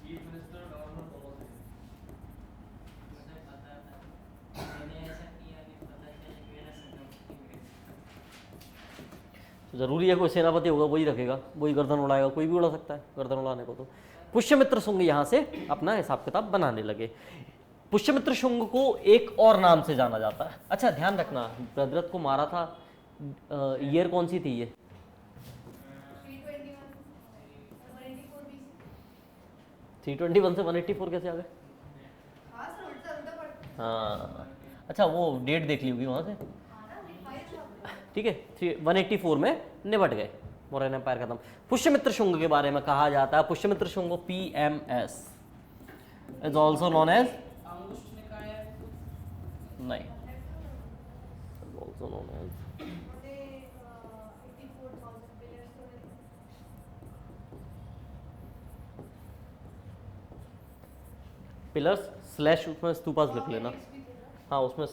चीफ मिनिस्टर गवर्नर दोनों थे। मुझे पता था, मैंने ऐसा किया कि पता चले मेरा संगम। तो जरूरी है कोई सेनापति होगा वही रखेगा, वही गर्दन उड़ाएगा, कोई भी उड़ा सकता है गर्दन उड़ाने को। तो पुष्यमित्र शुंग यहाँ से अपना हिसाब किताब बनाने लगे। पुष्यमित्र शुंग को एक और नाम से जाना जाता है। अच्छा ध्यान रखना, भद्रथ को मारा था, ईयर कौन सी थी ये? 321 से 184 कैसे आ गए? हाँ सर, उल्टा उल्टा पड़ हाँ अच्छा, वो डेट देख ली होगी वहाँ से, हाँ ना, फाइल था। ठीक है। 184 में निपट गए, मौर्यन एम्पायर खत्म। पुष्यमित्र शुंग के बारे में कहा जाता है, पुष्यमित्र शुंग को PMS is also known as, अंगुष्ठ ने कहा है नहीं, ऑल्सो नोन एज मुझे 84,000 pillars तो नहीं। पिलर्स स्लैश उसमें स्तूपास लिख लेना। हाँ उसमें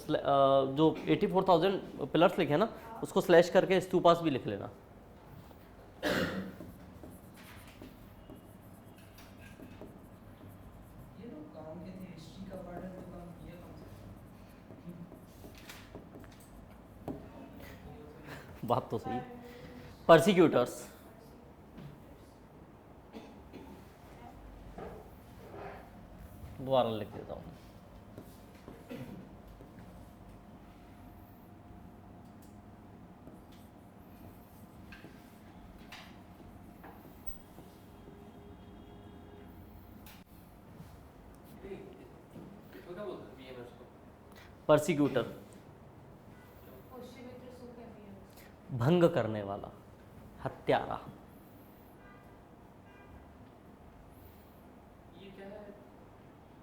जो 84,000 पिलर्स लिखे हैं ना, उसको स्लैश करके स्तूपास भी लिख लेना। ये लोग काम के थे, हिस्ट्री का पढ़ रहे तो काम किया कम से बात तो सही है। परसिक्यूटर्स, दोबारा लिख देता हूँ। इसको क्या बोलते हैं PMS को? परसिक्यूटर, पुष्यमित्र शुंग है PMS। भंग करने वाला, हत्यारा। ये क्या है?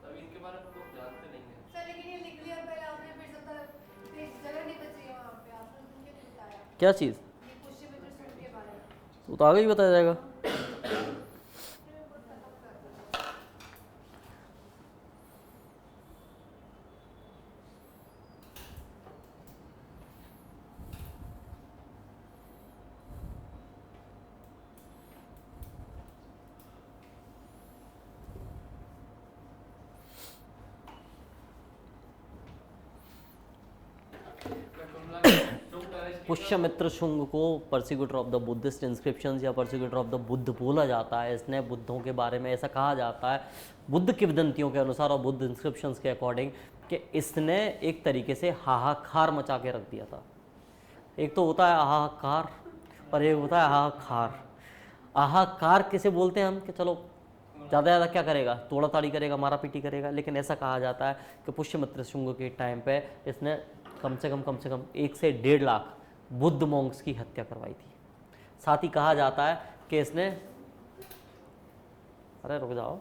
अभी इनके बारे में लोग जानते नहीं हैं। सर लेकिन ये लिख लिया पहले आपने, फिर सब पेज जगह नहीं बची है वहाँ पे, आपने मुझे नहीं बताया क्या चीज़? ये पुष्यमित्र शुंग के बारे में। वो तो आगे ही बताया जाएगा। फिर मैं बहुत खत्म कर दूँ। पुष्यमित्र शुंग को परसिक्यूटर ऑफ द बुद्धिस्ट इंस्क्रिप्शंस या परसिक्यूटर ऑफ द बुद्ध बोला जाता है। इसने बुद्धों के बारे में ऐसा कहा जाता है बुद्ध किंवदंतियों के अनुसार और बुद्ध इंस्क्रिप्शंस के अकॉर्डिंग कि इसने एक तरीके से हाहाकार मचा के रख दिया था। एक तो होता है हाहाकार और एक होता है हाहाकार। हाहाकार किसे बोलते हैं हम कि चलो ज़्यादा ज़्यादा क्या करेगा, तोड़ा ताड़ी करेगा, मारा पीटी करेगा, लेकिन ऐसा कहा जाता है कि पुष्यमित्र शुंग के टाइम पे इसने कम से कम 1 से 1.5 लाख बुद्ध मॉन्क्स की हत्या करवाई थी। साथ ही कहा जाता है कि इसने, अरे रुक जाओ,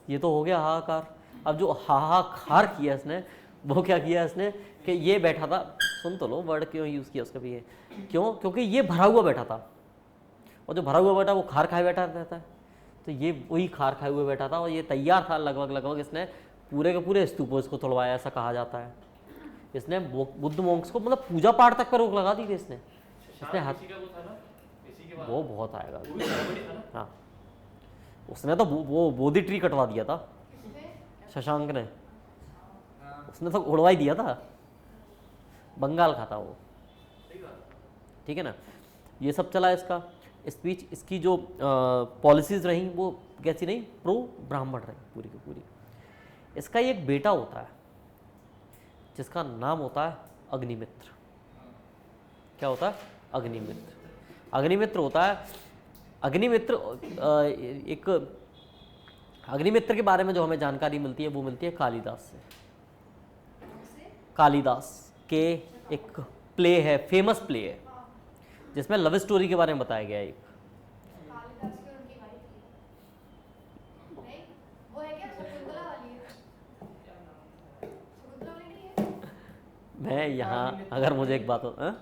ये तो हो गया हाहाकार। अब जो हाहाकार किया इसने वो क्या किया इसने कि ये बैठा था, सुन तो लो वर्ड क्यों यूज़ किया उसका भी है, क्यों, क्योंकि ये भरा हुआ बैठा था और जो भरा हुआ बैठा वो खार खाए बैठा रहता है, तो ये वही खार खाए हुए बैठा था और ये तैयार था लगभग इसने पूरे के पूरे स्तूपों इसको तोड़वाया, ऐसा कहा जाता है। इसने बुद्ध मॉन्क्स को मतलब पूजा पाठ तक पर रोक लगा दी थी इसने हाथ, इसी का वो था ना, इसी के बाद वो बहुत आएगा। वो भी कॉमेडी था ना। हाँ उसने तो वो बोधि ट्री कटवा दिया था किसने? शशांक ने, उसने तो उड़वा ही दिया था, बंगाल का था वो, सही बात। ठीक है ना। ये सब चला इसका स्पीच, इसकी जो पॉलिसीज़ रहीं वो कैसी रहीं, प्रो ब्राह्मण रही पूरी की पूरी। इसका एक बेटा होता है जिसका नाम होता है अग्निमित्र। क्या होता है? अग्निमित्र। अग्निमित्र होता है, अग्निमित्र एक अग्निमित्र के बारे में जो हमें जानकारी मिलती है वो मिलती है कालिदास से। कालिदास के एक प्ले है, फेमस प्ले है जिसमें लव स्टोरी के बारे में बताया गया है। एक कालिदास की और उनकी वाइफ थी। नहीं, वो है क्या शकुंतला वाली है? शकुंतला वाली नहीं है? यहाँ अगर मुझे एक बात हो नहीं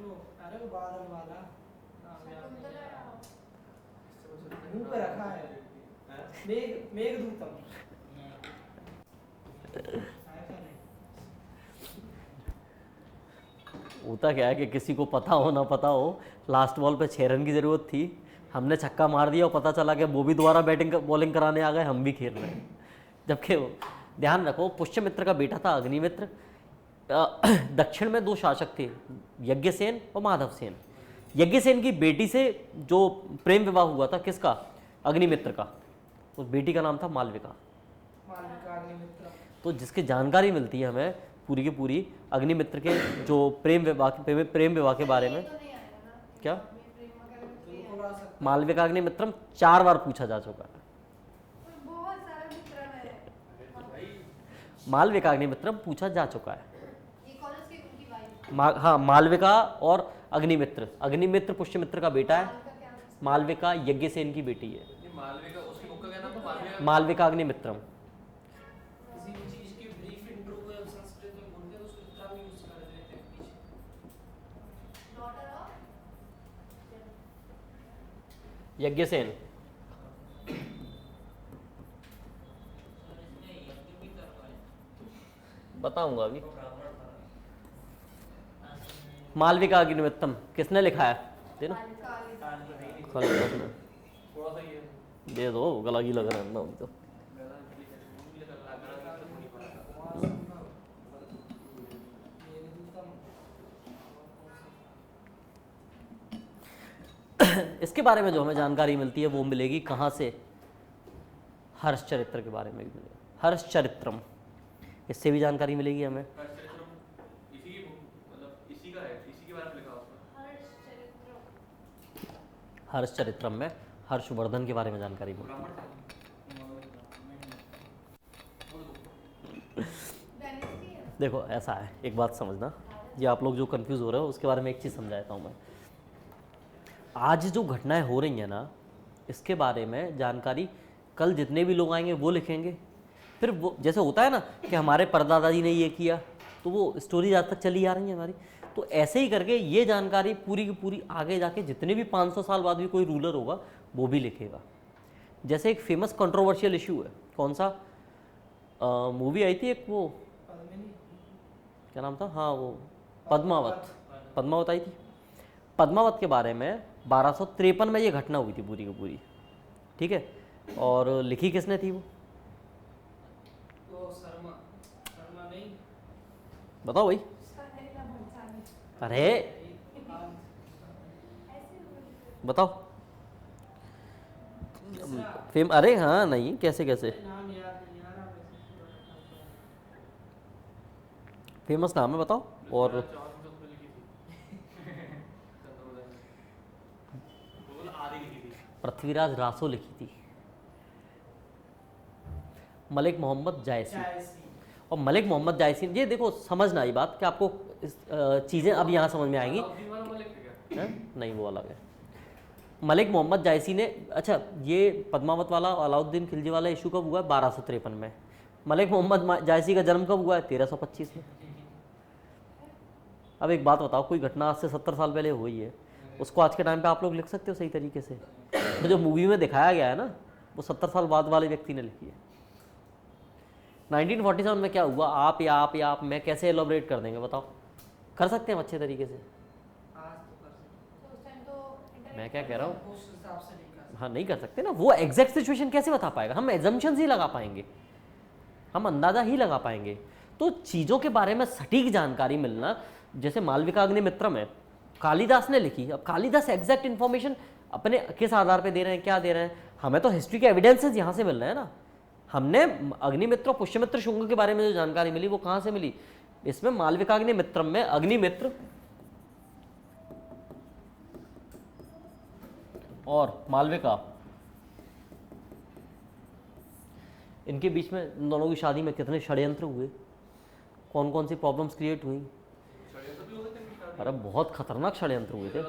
वो, अरे वो बादल वाला। हाँ, याद नहीं आ रहा। मुंह पे रखा है। मेघदूतम। ऐसा नहीं। होता क्या है कि किसी को पता हो ना पता हो, लास्ट बॉल पे 6 रन की ज़रूरत थी, हमने छक्का मार दिया और पता चला कि वो भी दोबारा बॉलिंग कराने आ गए, हम भी खेल रहे हैं। जबकि ध्यान रखो, पुष्यमित्र का बेटा था अग्निमित्र। दक्षिण में 2 शासक थे, यज्ञसेन और माधवसेन। यज्ञसेन की बेटी से जो प्रेम विवाह हुआ था, किसका? अग्निमित्र का। उस बेटी का नाम था मालविका। मालविका अग्निमित्र। तो जिसकी जानकारी मिलती है हमें पूरी की पूरी अग्निमित्र के जो प्रेम विवाह के बारे में। तो नहीं आएगा ना क्या? प्रेम वगैरह में तो ये बिल्कुल आ सकता मालविका अग्निमित्रम 4 बार पूछा जा चुका है। बहुत सारा मित्र है। मालविका अग्निमित्रम पूछा जा चुका है। ये कौन सी उनकी वाइफ? हाँ, मालविका और अग्निमित्र। अग्निमित्र पुष्यमित्र का बेटा है, उनका क्या नाम है? मालविका यज्ञसेन की बेटी है। ये मालविका, उसकी बुक का क्या नाम था? मालविका। मालविका अग्निमित्रम। किसी भी चीज की ब्रीफ इंट्रो को जब संस्कृत में बोलते हैं तो उसको इतना भी यूज कर देते हैं पीछे। Daughter of Yagyasen. बताऊंगा अभी। मालविका अग्निमित्रम किसने लिखा है? दे ना, खाली रख लो। थोड़ा सा ये दे दो, गला ही लग रहा है ना अभी तो। इसके बारे में जो हमें जानकारी मिलती है वो मिलेगी कहाँ से? हर्ष चरित्र के बारे में भी मिलेगा। हर्ष चरित्रम, इससे भी जानकारी मिलेगी हमें। इसी की बुक, मतलब इसी का है, इसी के बारे में लिखा उसमें। हर्ष चरित्रम में हर्षवर्धन के बारे में जानकारी मिलती है। ब्राह्मण था। डायनेस्टी है। देखो ऐसा है, एक बात समझना, ये आप लोग जो कंफ्यूज हो रहे हो उसके बारे में एक चीज़ समझाता हूँ मैं। आज जो घटनाएं हो रही हैं ना, इसके बारे में जानकारी कल जितने भी लोग आएंगे वो लिखेंगे। फिर वो जैसे होता है ना कि हमारे परदादा जी ने ये किया, तो वो स्टोरीज आज तक चली आ रही है हमारी। तो ऐसे ही करके ये जानकारी पूरी की पूरी आगे जाके जितने भी 500 साल बाद भी कोई रूलर होगा वो भी लिखेगा। जैसे एक फेमस कंट्रोवर्शियल इशू है, कौन सा? मूवी आई थी एक, वो पद्मिनी। क्या नाम था? हाँ, वो पद्मावत। पद्मावत आई थी। पद्मावत के बारे में 1253 में ये घटना हुई थी पूरी की पूरी, ठीक है। और लिखी किसने थी वो? वो शर्मा नहीं। बताओ भाई। साहिला भंसाली। अरे बताओ। अरे हाँ, नहीं, कैसे कैसे नाम याद नहीं आ रहा वैसे। फेमस नाम है, बताओ। और पृथ्वीराज रासो लिखी थी। मलिक मोहम्मद जायसी। और मलिक मोहम्मद जायसी, ये देखो समझना ये बात कि आपको चीज़ें अब यहाँ समझ में आएंगी। नहीं, वो अलग है। मलिक मोहम्मद जायसी ने, अच्छा ये पद्मावत वाला अलाउद्दीन खिलजी वाला इशू कब हुआ है? 1253 में। मलिक मोहम्मद जायसी का जन्म कब हुआ है? 1325 में। अब एक बात बताओ, कोई घटना आज से 70 साल पहले हुई है, उसको आज के टाइम पे आप लोग लिख सकते हो सही तरीके से? तो जो मूवी में दिखाया गया है ना, वो 70 साल बाद वाले व्यक्ति ने लिखी है। 1947 में क्या हुआ, आप या आप मैं कैसे एलोबरेट कर देंगे? बताओ, कर सकते हैं हम अच्छे तरीके से? आज तो कर सकते तो उस टाइम तो मैं क्या कह रहा हूँ, हैं। उस हिसाब से नहीं कर सकते। हाँ नहीं कर सकते ना। वो एग्जैक्ट सिचुएशन कैसे बता पाएगा? हम एजम्पशंस ही लगा पाएंगे, हम अंदाजा ही लगा पाएंगे। तो चीज़ों के बारे में सटीक जानकारी मिलना, जैसे मालविका अग्निमित्रम है, कालिदास ने लिखी। अब कालिदास एग्जैक्ट इन्फॉर्मेशन अपने किस आधार पे दे रहे हैं, क्या दे रहे हैं? हमें तो हिस्ट्री के एविडेंसेस यहाँ से मिल रहे हैं ना। हमने अग्निमित्र और पुष्यमित्र शुंग के बारे में जो जानकारी मिली वो कहाँ से मिली? इसमें मालविका अग्निमित्रम में अग्निमित्र और मालविका, इनके बीच में, इन दोनों की शादी में कितने षड्यंत्र हुए, कौन कौन सी प्रॉब्लम्स क्रिएट हुई? अरे बहुत खतरनाक षड्यंत्र हुए थे।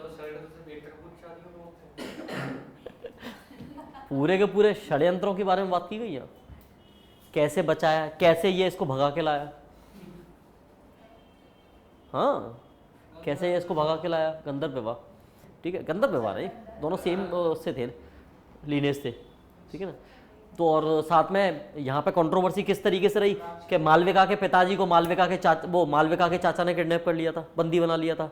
पूरे के पूरे षड्यंत्रों के बारे में बात की गई है। कैसे बचाया, कैसे ये इसको भगा के लाया, हाँ, कैसे ये इसको भगा के लाया, गंधर्व विवाह, ठीक है, गंधर्व विवाह नहीं, दोनों सेम उससे थे, लीनेज थे, ठीक है ना। तो और साथ में यहाँ पे कंट्रोवर्सी किस तरीके से रही कि मालविका के पिताजी को मालविका के चाचा ने किडनैप कर लिया था, बंदी बना लिया था,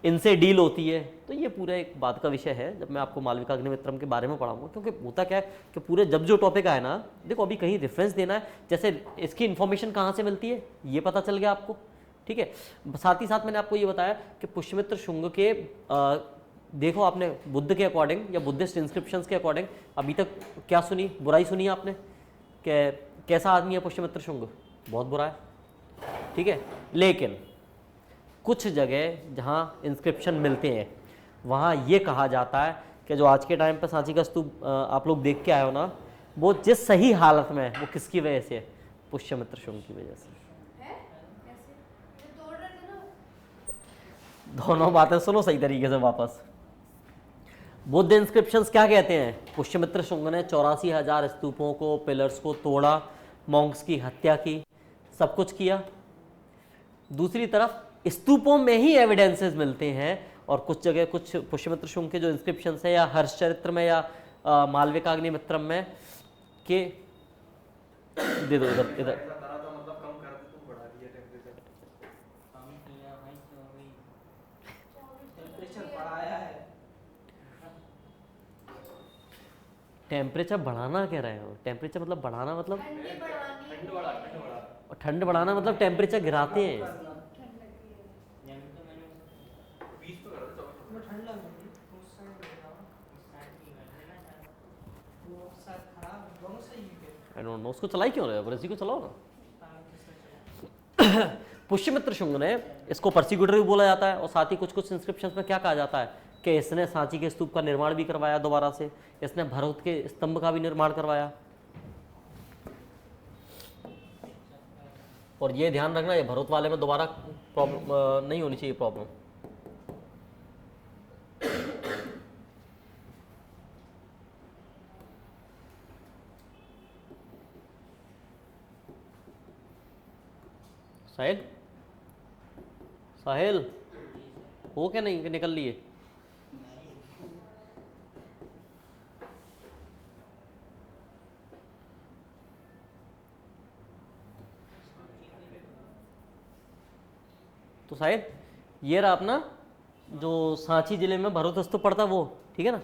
इनसे डील होती है। तो ये पूरा एक बात का विषय है, जब मैं आपको मालविका अग्निमित्रम के बारे में पढ़ाऊंगा, क्योंकि होता क्या है कि पूरे जब जो टॉपिक आए ना, देखो अभी कहीं रेफरेंस देना है, जैसे इसकी इन्फॉर्मेशन कहाँ से मिलती है ये पता चल गया आपको, ठीक है। साथ ही साथ मैंने आपको ये बताया कि पुष्यमित्र शुंग के देखो आपने बुद्ध के अकॉर्डिंग या बुद्धिस्ट इंस्क्रिप्शंस के अकॉर्डिंग अभी तक क्या सुनी, बुराई सुनी आपने कि कैसा आदमी है पुष्यमित्र शुंग, बहुत बुरा है, ठीक है। लेकिन कुछ जगह जहाँ इंस्क्रिप्शन मिलते हैं वहाँ ये कहा जाता है कि जो आज के टाइम पर सांची का स्तूप आप लोग देख के आए हो ना, वो जिस सही हालत में है वो किसकी वजह से है, पुष्यमित्र शुंग की वजह से। है कैसे ये तोड़ रहे थे ना। दोनों बातें सुनो सही तरीके से वापस। बुद्ध इंस्क्रिप्शंस क्या कहते हैं, पुष्यमित्र शुंग ने 84,000 स्तूपों को, पिलर्स को तोड़ा, मॉन्क्स की हत्या की, सब कुछ किया। दूसरी तरफ स्तूपों में ही एविडेंसेस मिलते हैं, और कुछ जगह कुछ पुष्यमित्र शुंग के जो इंस्क्रिप्शंस है या हर्षचरित्र में या मालविकाग्निमित्रम में के दे दो इधर इधर ऐसा करा था, मतलब कम कर दे, तुम बढ़ा दिया टेम्परेचर। कम किया भाई तो अभी टेम्परेचर बढ़ाया है। टेम्परेचर बढ़ाना कह रहे हो, टेम्परेचर मतलब बढ़ाना मतलब, ठंडी बढ़ानी ठंड बढ़ा, ठंड बढ़ा। और ठंड बढ़ाना मतलब टेम्परेचर गिराते हैं। ठंड लग रही है। जब तो मैंने 20 पे कर दे, 24 वो ठंड लग रही है उस साइड लग रहा है। स्टार्ट की कर देना चाहता वो शायद खराब है, दोनों सही है। आई डोंट नो, उसको चलाई क्यों रहे हो, इसी को चलाओ ना। किसका चला? पुष्यमित्र शुंग ने, इसको परसिक्यूटर भी बोला जाता है, और साथ ही कुछ कुछ इंस्क्रिप्शंस में क्या कहा जाता है कि इसने सांची के स्तूप का निर्माण भी करवाया दोबारा से, इसने भरत के स्तंभ का भी निर्माण करवाया। और ये ध्यान रखना, ये भरत वाले में दोबारा प्रॉब्लम नहीं होनी चाहिए प्रॉब्लम। साहिल, साहिल हो क्या नहीं कि निकल लिए? तो शायद ये रहा अपना जो सांची जिले में भरूच स्तूप पड़ता है वो, ठीक है ना।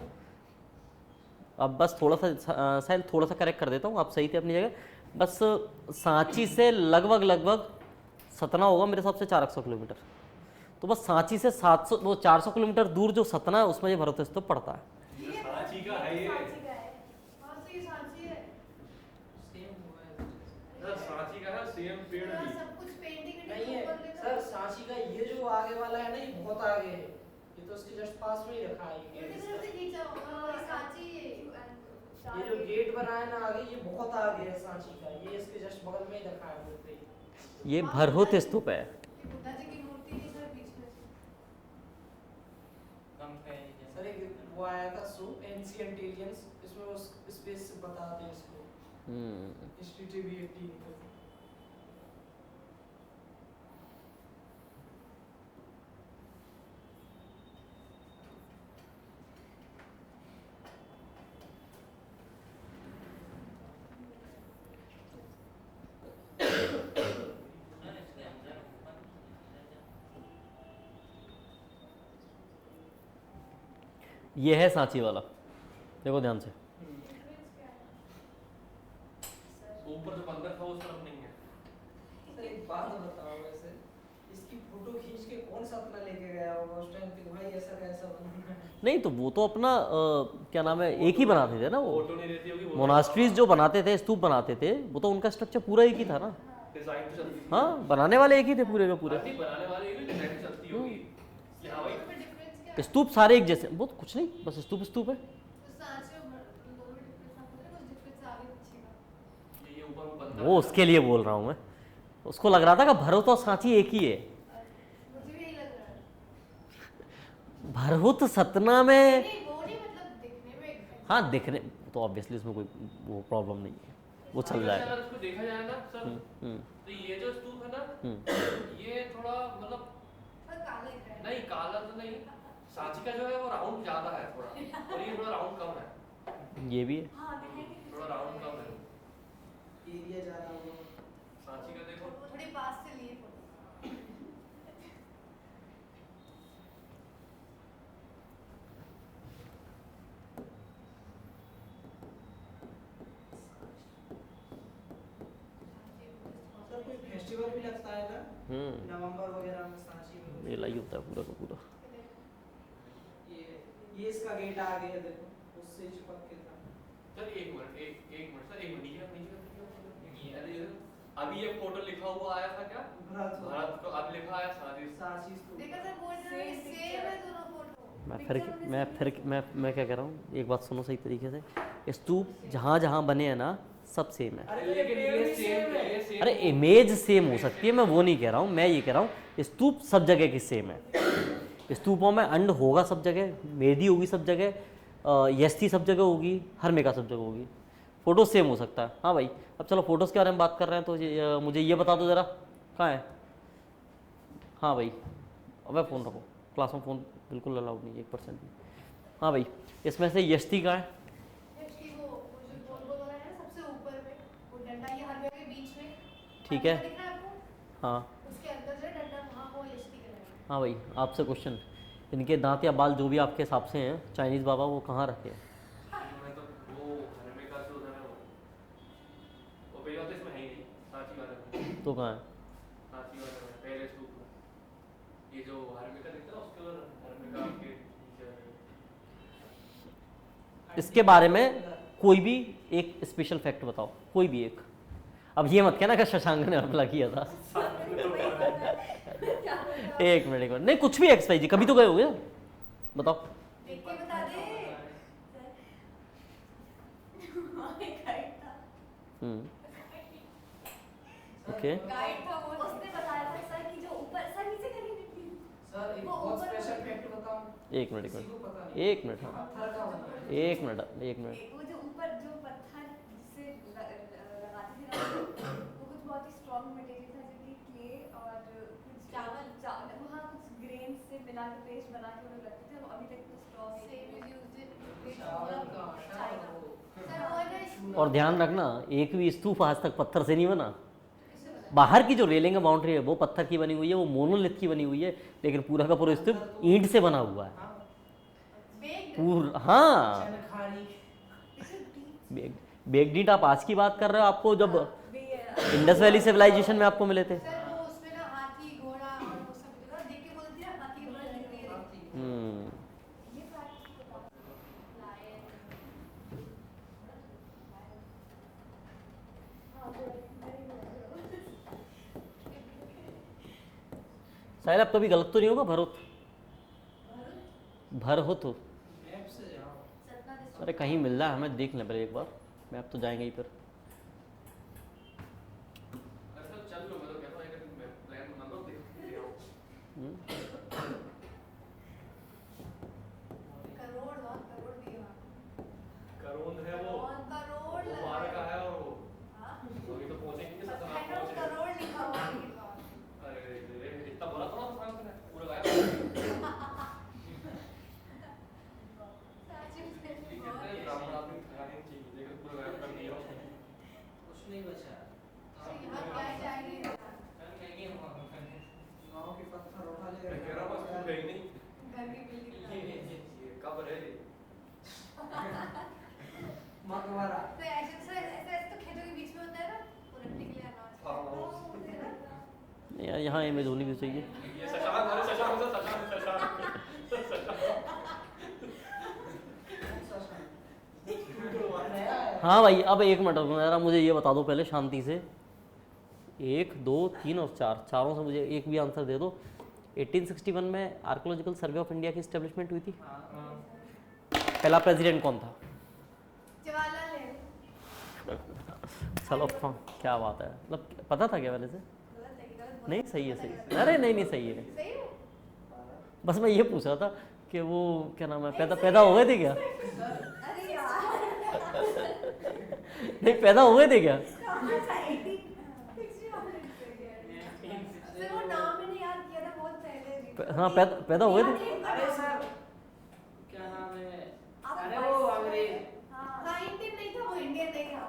अब बस थोड़ा सा शायद थोड़ा सा करेक्ट कर देता हूँ, आप सही थे अपनी जगह। बस सांची से लगभग सतना होगा मेरे हिसाब से 400 किलोमीटर, तो बस सांची से 700 वो 400 किलोमीटर दूर जो सतना है उसमें ये भरूच स्तूप पड़ता है। ये सांची का है ये। सांची का है। हाँ तो ये सांची है। सेम हुआ है। सर सांची का है, सेम पेड़ पूरा भी। सब कुछ पेंटिंग नहीं है सर, सांची का ये जो आगे वाला है ना, ये बहुत आगे है। ये तो उसके जस्ट पास में ही रखा है ये उल्टी गेट तरफ से इसका। खींचा होगा और सांची है। ये जो गेट बना है ना आगे, ये बहुत आगे है सांची का, ये इसके जस्ट बगल में ही रखा है बोलते ही। ये भरूच स्तूप है। ये बुद्धा जी की मूर्ति है सर बीच में से। कंपैरिजन सर एक वो आया था शो एंशिएंट एलियंस, इसमें वो स्पेस से बताते हैं इसको, हिस्ट्री टीवी 18 को। इसके अंदर ऊपर ये है सांची वाला, देखो ध्यान से। ऊपर जो बंदर था उस तरफ नहीं है। सर एक बात बताओ, वैसे इसकी फोटो खींच के कौन सा अपना लेके गया होगा उस टाइम पे, भाई ऐसा कैसा बना है? नहीं तो वो तो अपना क्या नाम है, एक ही बनाते थे ना वो, फोटो नहीं रहती होगी वो। मोनास्ट्रीज जो बनाते थे, स्तूप बनाते थे, वो तो उनका स्ट्रक्चर पूरा एक ही था ना। डिजाइन तो चलती थी। हाँ, बनाने वाले एक ही थे पूरे के पूरे। नहीं बनाने वाले ये भी डिजाइन चलती होगी कि हाँ भाई इसमें डिफरेंस क्या है? स्तूप सारे एक जैसे, वो तो कुछ नहीं, बस स्तूप स्तूप है। तो सांची और इन दोनों में डिफरेंस आप बोल रहे हो, कुछ डिफरेंस आगे पीछे का। ये ऊपर वो बंदर वो उसके लिए बोल रहा हूँ मैं, उसको लग रहा था कि भरूच और सांची एक ही है। मुझे भी यही लग रहा है। भरूच सतना में, नहीं वो नहीं, मतलब दिखने में एक हाँ दिखने तो ऑब्वियसली इसमें कोई वो प्रॉब्लम नहीं है, वो चल जाएगा। अगर इसको देखा जाए ना सर, हम्म, तो ये जो स्तूप है ना, हम्म। ये थोड़ा मतलब नहीं काला तो नहीं, सांची का जो है वो राउंड ज्यादा है थोड़ा, और ये थोड़ा राउंड कम है, ये भी है। हाँ दिखाएंगे थोड़ा राउंड कम है। एरिया ज़्यादा होगा। सांची का देखो थोड़ी पास से लिए फोटो। सर कोई फेस्टिवल भी लगता है ना नवंबर वगैरह में सांची में? मेला ही होता है पूरा का पूरा। ये इसका गेट आ गया देखो, उससे चिपक के था। सर एक मिनट सर, एक मिनट नीचे अभी ये फोटो लिखा हुआ आया था क्या? भारत को अब लिखा आया सांची स्तूप। देखा सर बोल रहे हैं सेम है दोनों फोटो। मैं क्या कह रहा हूँ, एक बात सुनो सही तरीके से। स्तूप जहाँ जहाँ बने हैं ना सब सेम है। लेकिन ये सेम है, ये सेम अरे इमेज सेम हो सकती है, मैं वो नहीं कह रहा हूँ, मैं ये कह रहा हूँ स्तूप सब जगह की सेम है। स्तूपों में अंड होगा सब जगह, मेदी होगी सब जगह, यस्ती सब जगह होगी, हरमेका सब जगह होगी। फ़ोटो सेम हो सकता है। हाँ भाई, अब चलो फोटोज़ के बारे में बात कर रहे हैं तो मुझे ये बता दो ज़रा, कहाँ है? हाँ भाई, अबे फ़ोन रखो, क्लास में फ़ोन बिल्कुल अलाउड नहीं है 1% भी। हाँ भाई, इसमें से यस्ती कहाँ है? यष्टि वो जो गोल गोल वाला है ना सबसे ऊपर में, वो डंडा ये हर जगह के बीच में। ठीक है। दिख रहा है आपको? हाँ उसके अंदर जो है डंडा वहाँ वो यष्टि का है। हाँ भाई, आपसे क्वेश्चन, इनके दांत या बाल जो भी आपके हिसाब से हैं चाइनीज़ बाबा, वो कहाँ रखे हैं? मैं तो वो हरमेका से उधर है वो पहले तो इसमें है ही नहीं, सांची वाला में। तो कहाँ है? सांची वाला में पहले स्तूप में, ये जो हरमेका दिखता है उसके ऊपर हरमेका के नीचे इसके बारे में कोई भी एक स्पेशल फैक्ट बताओ, कोई भी एक। अब ये मत कहना कि शशांक ने हमला किया था। एक मिनट नहीं, कुछ भी एक्स वाई जी, कभी तो गए हो गया, बताओ। देख के बता दे। ओके, गाइड था वो। उसने बताया था सर कि जो ऊपर सर नीचे करिए प्लीज। सर एक बहुत स्पेशल फैक्ट बताऊं? एक मिनट किसी को पता नहीं। एक मिनट, हाँ पत्थर का होता है। एक मिनट। वो जो ऊपर जो पत्थर जिससे लगाते थे ना, वो कुछ बहुत ही स्ट्रॉन्ग मटेरियल था जो कि क्ले और कुछ चावल वहाँ कुछ ग्रेन से मिला के पेस्ट बना के वो लोग रखते थे, वो अभी तक तो स्ट्रॉन्ग है। सेम इज यूज्ड इन चावल का आटा और वो सर वो है ना और ध्यान रखना, एक भी स्तूप आज तक पत्थर से नहीं बना। बाहर की जो रेलिंग बाउंड्री है वो पत्थर की बनी हुई है, वो मोनोलिथ की बनी हुई है, लेकिन पूरा का पूरा स्तूप ईंट से बना हुआ है बेक्ड। पूरा। हाँ, चनखारी। बेग्ड ईंट आप आज की बात कर रहे हो, आपको जब इंडस वैली सिविलाइजेशन में आपको मिले थे। सर वो उसमें ना हाथी घोड़ा और वो सब जो था देख के बोलती है हाथी घोड़ा दिख रही है। हम्म, ये फैक्ट बताओ। लायन। हाँ वो वेरी गुड। शायद अब कभी गलत तो नहीं होगा, भरोत भर हो तो। मैप से जाओ। सतना डिस्ट्रिक्ट। अरे कहीं मिल रहा है हमें, देख लें पहले एक बार, मैं अब तो जाएंगे ही फिर। अरे सर चल लो, मैं तो कहता हूँ एक प्लान बना लो, देख आओ। करोड़ वहाँ करोड़ भी है वहाँ। करोंद है वो करोड़ लगा बाहर का है, और वो हाँ। अभी तो पहुंचेंगे कि बस सतना हैंड पहुंचे। करोड़ लिखा हुआ है इनके पास। अरे इतना बोला थोड़ा सा सांस है पूरा गायब। कितने ब्राह्मण आदमी खाने चाहिए, लेकिन पूरा गायब कर दिया। कुछ नहीं बचा। यहाँ क्या जाएंगे? गाँव के पत्थर उठा ले मैं कह रहा हूँ उसको कहीं नहीं, घर की बिल्डिंग। ये कब्र है ये। मकबरा। तो ऐसे ऐसे तो खेतों के बीच में होता है ना, उलटने के लिए अनाज। नहीं यार, यहाँ इमेज होनी भी चाहिए। ये शशांक, अरे शशांक सर, शशांक नया है। हाँ भाई, अब एक मिनट रुको जरा, मुझे ये बता दो पहले शांति से, 1 2 3 और 4, चारों से मुझे एक भी आंसर दे दो। 1861 में आर्कोलॉजिकल सर्वे ऑफ इंडिया की एस्टेब्लिशमेंट हुई थी। पहला प्रेसिडेंट कौन था? जवाहरलाल नेहरू। चलो क्या बात है, मतलब पता था क्या पहले से? गलत है कि गलत नहीं सही है, सही है। अरे नहीं सही है। सही है। बस मैं ये पूछ रहा था कि वो क्या नाम है, पैदा हो गए थे क्या? अरे यार नहीं, पैदा हो गए थे क्या? कहाँ था 18 सर वो नाम मैंने याद किया था बहुत पहले भी। हाँ पैदा हुए थे। अरे सर क्या नाम है, आप अरे वो अंग्रेज हाँ इंडियन नहीं था, वो इंडियन नहीं था।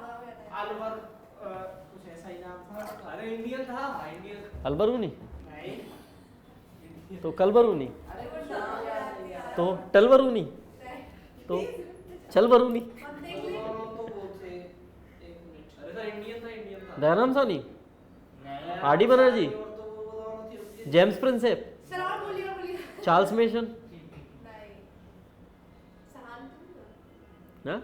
अलवर कुछ ऐसा ही नाम था। अरे इंडियन था, इंडियन अलबरूनी नहीं, तो कलबरूनी अरे कुछ नाम याद नहीं आ रहा। तो टलबरूनी तो चलबरूनी। दोनों तो वो थे, एक मिनट। अरे सर इंडियन था। दयाराम सानी, नहीं आर डी बनर्जी, और तो वो दोनों थे उसके। जेम्स प्रिंसेप, सर और बोलिए। Charles mason. नहीं सहान हाँ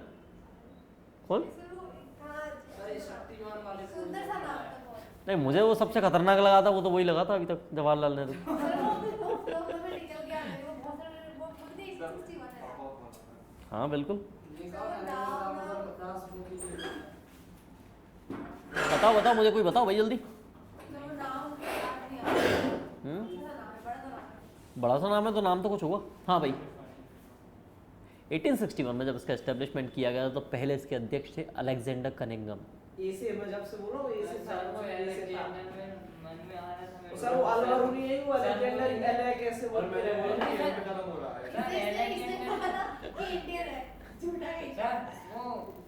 कौन? सर वो कहाँ अरे शक्तिमान वाले को सुंदर सा नाम था बहुत। नहीं मुझे वो सबसे खतरनाक लगा था, वो तो वही लगा था अभी तक, जवाहरलाल नेहरू। सर वो फ्लो में निकल गया मेरे को बहुत सारे, वो खुद ही 61 है। हाँ बिल्कुल। देखा नाम दास मूवी बताओ बताओ मुझे, कोई बताओ भाई जल्दी। तो वो नाम मुझे याद नहीं आ रहा। हम्म, बड़ा नाम है, बड़ा तो नाम है। बड़ा सा नाम है तो नाम तो कुछ होगा। हाँ भाई 1861 में जब इसका एस्टेब्लिशमेंट किया गया तो पहले इसके अध्यक्ष थे अलेक्जेंडर कनिंघम। ऐसे मैं जब से बोल रहा हूँ ऐसे सर साल वो में ऐसे था। मन में आ रहा था मेरे सर वो अलवरूनी है, वो अलेक्जेंडर एलेक ऐसे और बोलते मैंने बोला कि हैं। यहीं पे खत्म हो रहा है। इसने बोला कि इंडियन है, झूठा है। सर वो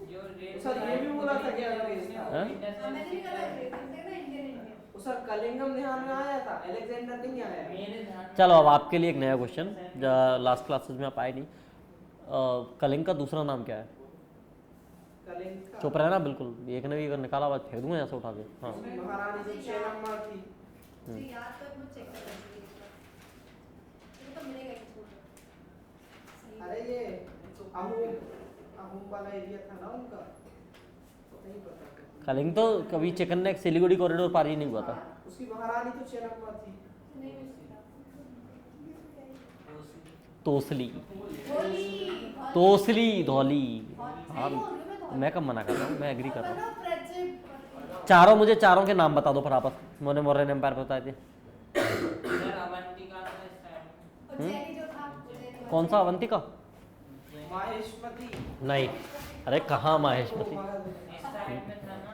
जो सर, ये भी बोला था कि अंग्रेज था। हाँ? मैंने भी कहा इंडियन इंडियन। वो सर कलिंगम ध्यान में आया था, अलेक्जेंडर नहीं आया। मेरे ध्यान में चलो अब आपके लिए एक नया क्वेश्चन, लास्ट क्लासेस में आप आए नहीं। कलिंग का दूसरा नाम क्या है? कलिंग का चुप रहना बिल्कुल, एक ने भी अगर निकाला बात फेंक दूंगा यहाँ से उठा के। हाँ महारानी जो चेन्नम्मा थी। जी याद तो मुझे चेक करना चाहिए इसका। तो मिलेगा ही छोड़। अरे ये अहूम वाला एरिया था ना उनका, नहीं पता। कलिंग तो कभी चिकन नेक सिलीगुड़ी कॉरिडोर पार ही नहीं हुआ था। उसकी महारानी तो चेन्नम्मा थी। नहीं मिल सकता। तोसली, धोली तोसली, धौली। हाँ सही बोल रही हूँ मैं, धोली। मैं कब मना कर रहा हूँ, मैं एग्री कर रहा हूँ। मतलब प्रजिप चारों, मुझे चारों के नाम बता दो फटाफट, मैंने मौर्यन एम्पायर पे बताए थे। सर अवंतिका तो इस साइड में उज्जैनी जो था उज्जैनी कौन सा अवंतिका? माहेश्वती नहीं, अरे कहाँ माहेश्वती, इस साइड में था ना।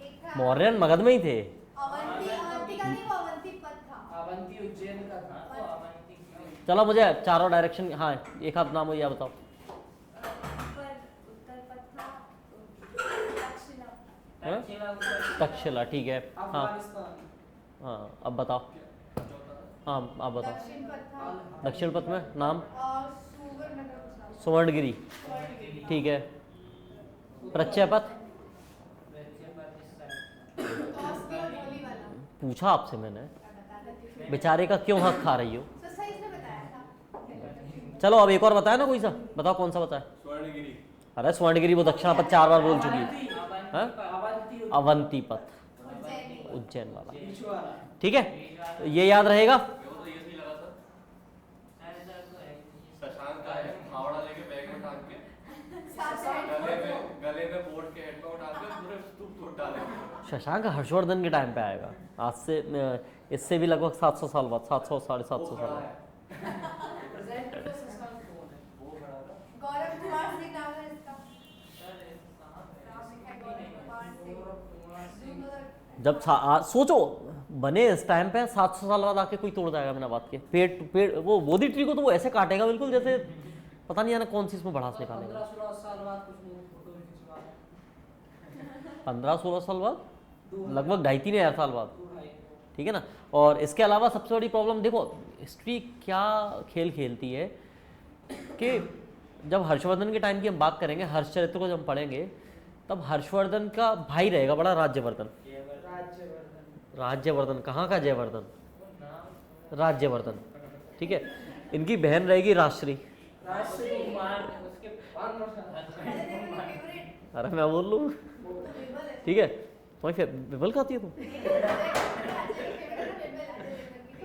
एक था मौर्यन मगध में ही थे। अवंती, अवंती का नहीं, वो अवंतीपत था। अवंती उज्जैन का था। हाँ तो अवंतिका चलो मुझे चारों डायरेक्शन, हाँ एक हाथ नाम हो या बताओ। ऊपर उत्तर पथ था, दक्षिण हाँ? तक्षशिला उत्तर तक्षशिला, ठीक है। हाँ अफगानिस्तान। हाँ अब बताओ। हाँ आप बताओ। दक्षिण पथ था दक्षिण पथ में नाम और सुवर्णनगर था। सुवर्णगिरी, ठीक है। प्रत्यय पथ तक्षशिला इस साइड ऑस्ट्रिया और धौली वाला। पूछा आपसे मैंने, बता देती हूँ। बेचारे का क्यों हक खा रही हो? तो सही से बताया था। चलो अब एक और बताया ना कोई सा, बताओ कौन सा बताया। स्वर्णगिरी। अरे स्वर्णगिरी वो दक्षिणा पथ 4 बार बोल चुकी है। हाँ? अवंती अवंती पथ, उज्जैनी। उज्जैन वाला, बीच वाला। ठीक है। तो ये याद रहेगा। वो तो ये सही लगा सर। अरे सर तो है शशांक का है, फावड़ा लेके बैग में टांग के, साथ में गले में बोर्ड के हेड में उठा के पूरे स्तूप तोड़ डाले। शशांक हर्षवर्धन के टाइम पे आएगा, आज से इससे भी लगभग 700 साल बाद, 700 750 साल बाद। प्रेजेंट में शशांक कौन है? वो खड़ा था। गौरव कुमार सिंह नाम है इसका। सर कहाँ पे नाम लिखा है गौरव कुमार सिंह। गौरव कुमार सिंह। जब सोचो बने इस टाइम पे 700 साल बाद आके कोई तोड़ जाएगा बिना बात के। पेड़ वो बोधी ट्री को तो वो ऐसे काटेगा बिल्कुल जैसे पता नहीं आना कौन सी इसमें भड़ास निकालेगा। 15-16 साल बाद कुछ लोग फोटो भी खिंचवा रहे हैं। 15-16 साल बाद, दो लगभग 2.5-3 हज़ार साल बाद, दो ढाई। ठीक है ना। और इसके अलावा सबसे बड़ी प्रॉब्लम देखो, हिस्ट्री क्या खेल खेलती है कि जब हर्षवर्धन के टाइम की हम बात करेंगे, हर्षचरित्र को जब हम पढ़ेंगे, तब हर्षवर्धन का भाई रहेगा बड़ा राज्यवर्धन। राज्यवर्धन। राज्यवर्धन कहाँ का जयवर्धन? वो नाम राज्यवर्धन, ठीक है। इनकी बहन रहेगी राजश्री। राजश्री कुमार उसके फेवरेट अरे मैं बोल लूँ, विमल है। ठीक है। तुम्हारी बिबल खाती है तुम?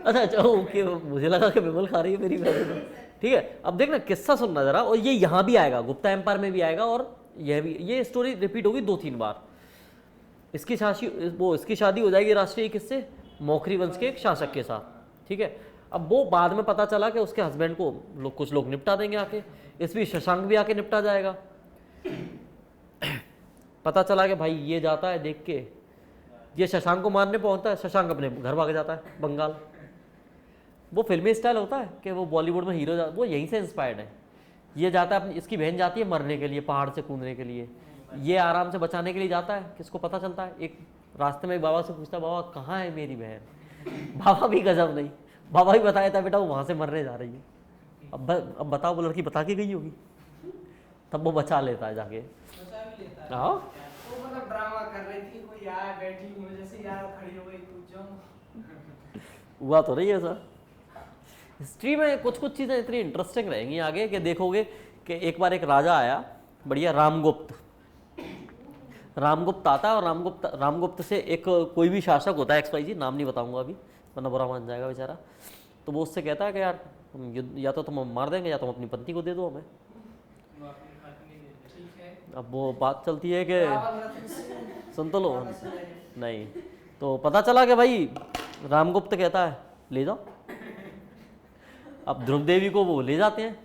अच्छा अच्छा ओके, मुझे लगा कि बिमल खा रही है मेरी बहन। ठीक है, अब देखना किस्सा सुनना जरा, और ये यहाँ भी आएगा, गुप्ता एम्पायर में भी आएगा, और यह भी, ये स्टोरी रिपीट होगी 2-3 बार। इसकी शादी हो जाएगी राष्ट्रीय किससे? मौखरी वंश के एक शासक के साथ, ठीक है। अब वो बाद में पता चला कि उसके हस्बैंड को कुछ लोग निपटा देंगे आके, इसलिए शशांक भी आके निपटा जाएगा। पता चला कि भाई ये जाता है, देख के ये शशांक को मारने पहुंचता है, शशांक अपने घर भाग जाता है बंगाल। वो फिल्मी स्टाइल होता है कि वो बॉलीवुड में हीरो वो यहीं से इंस्पायर्ड है। ये जाता है अपनी, इसकी बहन जाती है मरने के लिए, पहाड़ से कूदने के लिए, ये आराम से बचाने के लिए जाता है। किसको पता चलता है, एक रास्ते में बाबा से पूछता है, बाबा कहाँ है मेरी बहन। बाबा भी गजब नहीं, बाबा भी बताया था बेटा वो वहाँ से मरने जा रही है। अब बताओ वो लड़की बता के गई होगी, तब वो बचा लेता है जाके। बचा भी लेता है। हाँ वो मतलब ड्रामा कर रही थी, कोई यार बैठी हुई वजह से यार खड़ी हो गई, कूद जाऊं। हुआ तो नहीं है सर। हिस्ट्री में कुछ कुछ चीज़ें इतनी इंटरेस्टिंग रहेंगी आगे कि देखोगे कि एक बार एक राजा आया बढ़िया, रामगुप्त। रामगुप्त आता है और रामगुप्त से एक कोई भी शासक होता है XYZ, नाम नहीं बताऊंगा अभी वरना बुरा मान जाएगा बेचारा। तो वो उससे कहता है कि यार या तो तुम मार देंगे या तुम अपनी पत्नी को दे दो हमें। ठीक है। अब वो बात चलती है कि सुन तो लो, नहीं तो पता चला कि भाई रामगुप्त कहता है ले जाओ। अब ध्रुव देवी को वो ले जाते हैं,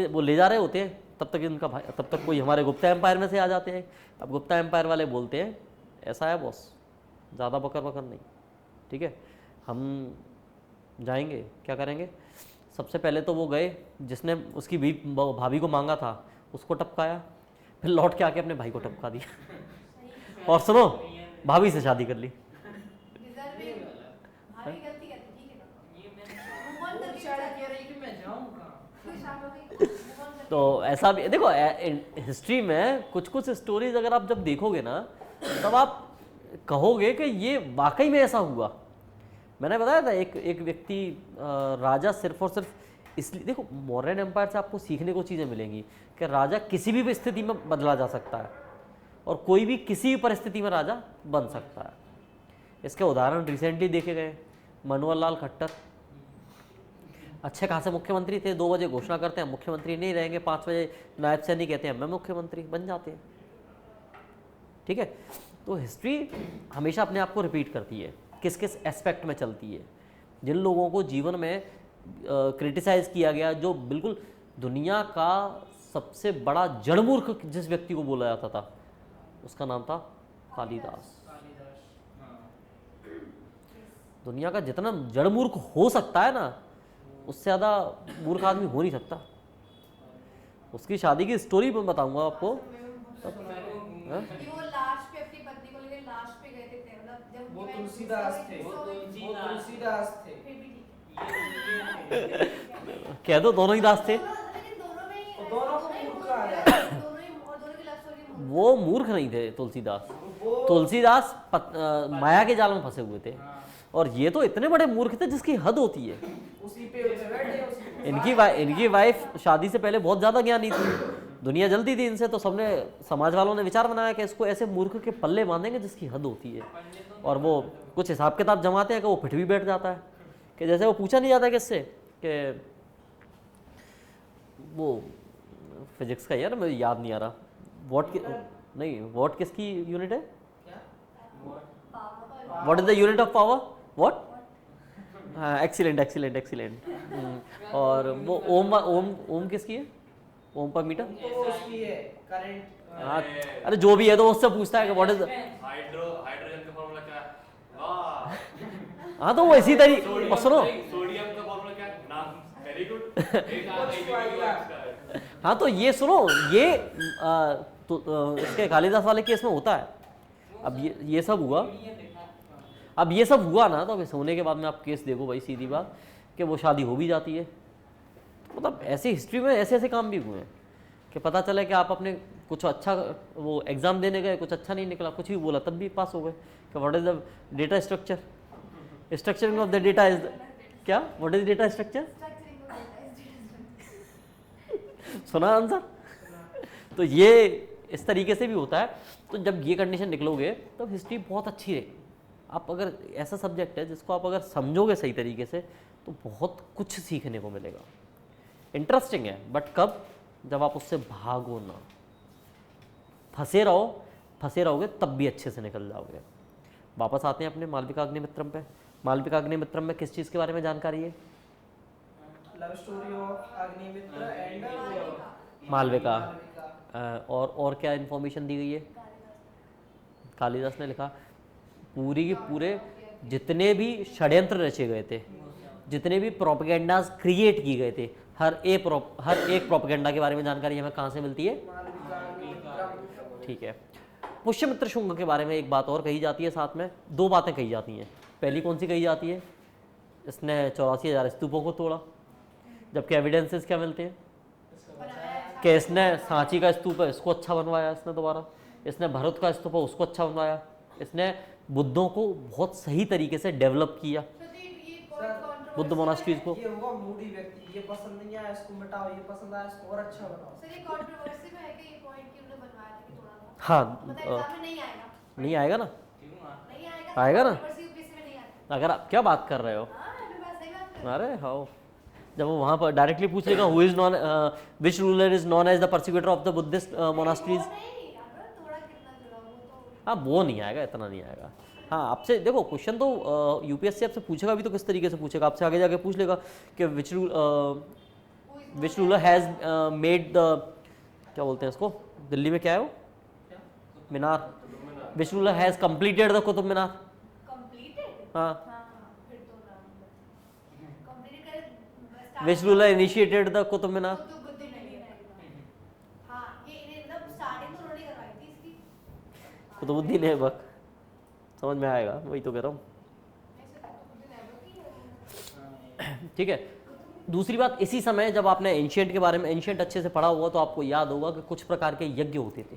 वो ले जा रहे होते हैं, तब तक इनका भाई, तब तक कोई हमारे गुप्ता एम्पायर में से आ जाते हैं। अब गुप्ता एम्पायर वाले बोलते हैं ऐसा है बॉस, ज़्यादा बकर बकर नहीं, ठीक है हम जाएंगे, क्या करेंगे। सबसे पहले तो वो गए, जिसने उसकी भाभी को मांगा था उसको टपकाया, फिर लौट के आके अपने भाई को टपका दिया और सुनो भाभी से शादी कर ली। डिजर्विंग भारी गलती करती, ठीक है ना। ये मैंने Move on करके बेचारा कह रही कि मैं जाऊं कहाँ। कोई शाम हो गई, move on करके। तो ऐसा भी देखो, हिस्ट्री में कुछ कुछ स्टोरीज अगर आप जब देखोगे ना तब आप कहोगे कि ये वाकई में ऐसा हुआ। मैंने बताया था एक व्यक्ति राजा सिर्फ और सिर्फ इसलिए, देखो मौर्यन एम्पायर से आपको सीखने को चीज़ें मिलेंगी कि राजा किसी भी स्थिति में बदला जा सकता है और कोई भी किसी भी परिस्थिति में राजा बन सकता है। इसके उदाहरण रिसेंटली देखे गए। मनोहर लाल खट्टर अच्छे खासे मुख्यमंत्री थे, 2 बजे घोषणा करते हैं मुख्यमंत्री नहीं रहेंगे, 5 बजे नायब सैनी कहते हैं मैं मुख्यमंत्री बन जाते हैं, ठीक है। तो हिस्ट्री हमेशा अपने आप को रिपीट करती है, किस किस एस्पेक्ट में चलती है। जिन लोगों को जीवन में क्रिटिसाइज किया गया, जो बिल्कुल दुनिया का सबसे बड़ा जड़मूर्ख जिस व्यक्ति को बोला जाता था उसका नाम था कालिदास। दुनिया का जितना जड़मूर्ख हो सकता है ना उससे ज़्यादा मूर्ख आदमी हो नहीं सकता। उसकी शादी की स्टोरी मैं बताऊंगा आपको। हाँ? कि वो लास्ट पे अपनी पत्नी को लेकर लास्ट पे गए थे, मतलब जब वो मैं- तुलसीदास थे, वो- वो तुलसीदास थे। फिर भी ठीक है। कह दो दोनों ही दास थे। लेकिन दोनों में ही दोनों को मूर्ख कहा दोनों जाता ही दोनों की लव स्टोरी वो मूर्ख नहीं थे तुलसीदास। वो तुलसीदास माया के जाल में फंसे हुए थे और ये तो इतने बड़े मूर्ख थे जिसकी हद होती है। उसी पे बैठे उसी पे। इनकी वाइफ शादी से पहले बहुत ज़्यादा ज्ञानी थी, दुनिया जलती थी इनसे, तो सबने समाज वालों ने विचार बनाया कि इसको ऐसे मूर्ख के पल्ले बांधेंगे जिसकी हद होती है। और वो कुछ हिसाब किताब जमाते हैं कि वो फिट भी बैठ जाता है, कि जैसे वो पूछा नहीं जाता किससे कि वो फिजिक्स का, यार मुझे याद नहीं आ रहा, वॉट किसकी यूनिट है, what is the unit of power, what, हाँ एक्सीलेंट एक्सीलेंट एक्सीलेंट। और वो ओम किसकी है, ओम पर मीटर। तो उसकी है करंट। हाँ अरे जो भी है तो उससे पूछता है कि व्हाट इज, हाइड्रोजन का फॉर्मूला क्या है? वाह। हाँ तो वो इसी तरीके और सुनो, सोडियम का फॉर्मूला क्या है? नाम वेरी गुड। एक आगे हाँ तो ये सुनो, ये इसके कालिदास वाले केस में होता है। अब ये सब हुआ, अब ये सब हुआ ना, तो अब इस होने के बाद में आप केस देखो भाई, सीधी बात कि वो शादी हो भी जाती है। मतलब ऐसे हिस्ट्री में ऐसे ऐसे काम भी हुए हैं कि पता चला कि आप अपने कुछ अच्छा वो एग्ज़ाम देने गए, कुछ अच्छा नहीं निकला, कुछ भी बोला तब भी पास हो गए। कि what is the data structure, structuring of the data is क्या, व्हाट इज डेटा स्ट्रक्चर, सुना आंसर। तो ये इस तरीके से भी होता है। तो जब ये कंडीशन निकलोगे तब हिस्ट्री बहुत अच्छी है। आप अगर ऐसा सब्जेक्ट है जिसको आप अगर समझोगे सही तरीके से तो बहुत कुछ सीखने को मिलेगा। इंटरेस्टिंग है, बट कब, जब आप उससे भागो ना, फंसे रहोगे तब भी अच्छे से निकल जाओगे। वापस आते हैं अपने मालविका अग्निमित्रम पे। मालविका अग्निमित्रम में किस चीज़ के बारे में जानकारी है? Love story of Agnimitra and Malvika. और क्या इन्फॉर्मेशन दी गई है? कालिदास ने लिखा पूरी के पूरे जितने भी षड्यंत्र रचे गए थे जितने भी प्रोपेगेंडाज क्रिएट किए गए थे, हर एक प्रोपेगेंडा के बारे में जानकारी हमें कहाँ से मिलती है? ठीक है। पुष्यमित्र शुंग के बारे में एक बात और कही जाती है, साथ में दो बातें कही जाती हैं। पहली कौन सी कही जाती है? इसने 84,000 स्तूपों को तोड़ा, जबकि एविडेंसेस क्या मिलते हैं कि इसने सांची का स्तूप है इसको अच्छा बनवाया इसने, दोबारा इसने भरत का स्तूप है उसको अच्छा बनवाया, इसने बुद्धों को बहुत सही तरीके से डेवलप किया, बुद्ध मोनास्ट्रीज को। ये होगा मूडी व्यक्ति, ये पसंद नहीं आया इसको मिटाओ, ये पसंद आया इसको और अच्छा बनाओ। सर ये कंट्रोवर्सी में है कि ये पॉइंट कि उन्होंने बनवाया था कि थोड़ा सा हाँ, मतलब एग्जाम में नहीं आएगा, नहीं आएगा ना, नहीं आएगा, आएगा ना। कंट्रोवर्सी यूपीएससी में नहीं आता। अगर आप क्या बात कर रहे हो? हाँ मैं बात सही बात कर रही हूँ। अरे हाँ, जब वो वहाँ पर डायरेक्टली पूछ लेगा who is known which ruler is known as the persecutor of the Buddhist monasteries, वो नहीं अगर थोड़ा कितना जुड़ा वो तो हाँ वो नहीं आएगा, इतना नहीं आएगा। हाँ, आपसे देखो क्वेश्चन तो यूपीएससी आपसे पूछेगा भी तो किस तरीके से पूछेगा, आपसे आगे जाके पूछ लेगा कि which ruler has made the, क्या बोलते हैं इसको दिल्ली में, क्या है वो मीनार, which ruler has completed the Qutub Minar. Completed. हाँ, हाँ फिर तो ना कंप्लीट कर which ruler initiated the Qutub Minar. तो बुद्ध नहीं है। हाँ ये इन्हें मतलब स्टार्टिंग तो उन्होंने करवाई थी इसकी। कुतुबुद्दीन ऐबक, समझ में आएगा, वही तो कह रहा हूँ। ठीक है। दूसरी बात, इसी समय जब आपने एंशिएंट के बारे में एंशिएंट अच्छे से पढ़ा होगा तो आपको याद होगा कि कुछ प्रकार के यज्ञ होते थे,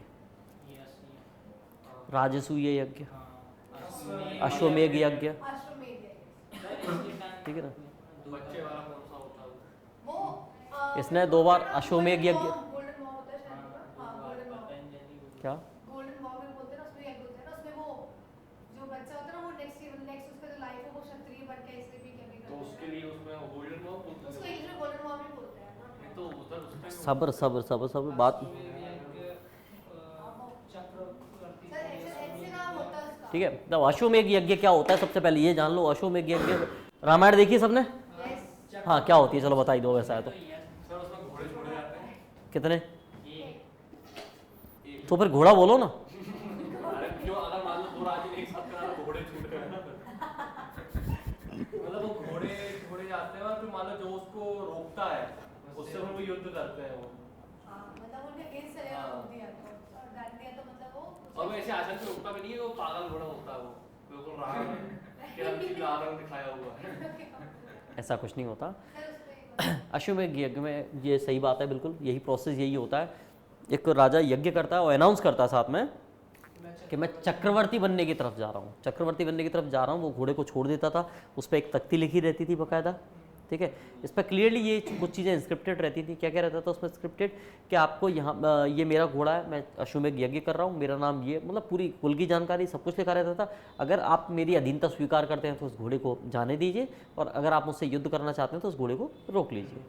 राजसूय यज्ञ, अश्वमेध यज्ञ, अश्वमेध ठीक है ना। बच्चे वाला कौन सा होता है? वो इसने 2 बार अश्वमेध यज्ञ, गोल्डन मॉ होता है शायद। हाँ गोल्डन मॉ, क्या गोल्डन मॉ में बोलते हैं ना, उसमें यज्ञ होता है ना, उसमें वो जो बच्चा होता है ना वो नेक्स्ट उसका जो लाइफ है वो क्षत्रिय बन के इसलिए भी क्या भी तो करता उसके है, लिए उसमें गोल्डन मॉ बोलते उसको हैं। इंग्लिश में गोल्डन मॉ भी बोलते हैं ना। नहीं तो उधर उस टाइम सब्र सब्र सब्र सब्र बात, सर ऐसे नाम होता है उसका। ठीक है। तो अश्वमेध यज्ञ क्या होता है सबसे पहले ये जान लो। अश्वमेध यज्ञ, रामायण देखिए सबने? यस हाँ, क्या होती है चलो बताई दो वैसा है तो। सर उसमें घोड़े छोड़े जाते हैं। कितने? तो फिर घोड़ा बोलो ना। अरे जो अगर मान लो 2 राजे एक साथ करा तो घोड़े छूट गए ना। मतलब वो घोड़े छोड़े जाते हैं और फिर मान लो जो उसको रोकता है उससे फिर वो युद्ध करते हैं वो। हाँ मतलब उन्हें अगेंस्ट चलेगा हाँ। रोक दिया तो और डाल दिया तो मतलब वो और वो ऐसे आचरण से रोकता भी नहीं है, वो पागल घोड़ा होता है वो, बिल्कुल रावण के रंग दिखाया हुआ है। ऐसा कुछ नहीं होता। सर उस पे अश्वमेध यज्ञ में ये सही बात है, बिल्कुल यही प्रोसेस यही होता है। एक राजा यज्ञ करता है और अनाउंस करता है साथ में कि मैं चक्रवर्ती बनने की तरफ जा रहा हूँ, चक्रवर्ती बनने की तरफ जा रहा हूँ। वो घोड़े को छोड़ देता था, उस पर एक तख्ती लिखी रहती थी बाकायदा, ठीक है। इस पर क्लियरली ये कुछ चीज़ें इंस्क्रिप्टेड रहती थी। क्या क्या रहता था उसमें स्क्रिप्टेड, कि आपको यहाँ ये मेरा घोड़ा है, मैं अश्वमेध यज्ञ कर रहा हूँ, मेरा नाम ये, मतलब पूरी कुल की जानकारी सब कुछ लिखा रहता था। अगर आप मेरी अधीनता स्वीकार करते हैं तो उस घोड़े को जाने दीजिए, और अगर आप मुझसे युद्ध करना चाहते हैं तो उस घोड़े को रोक लीजिए,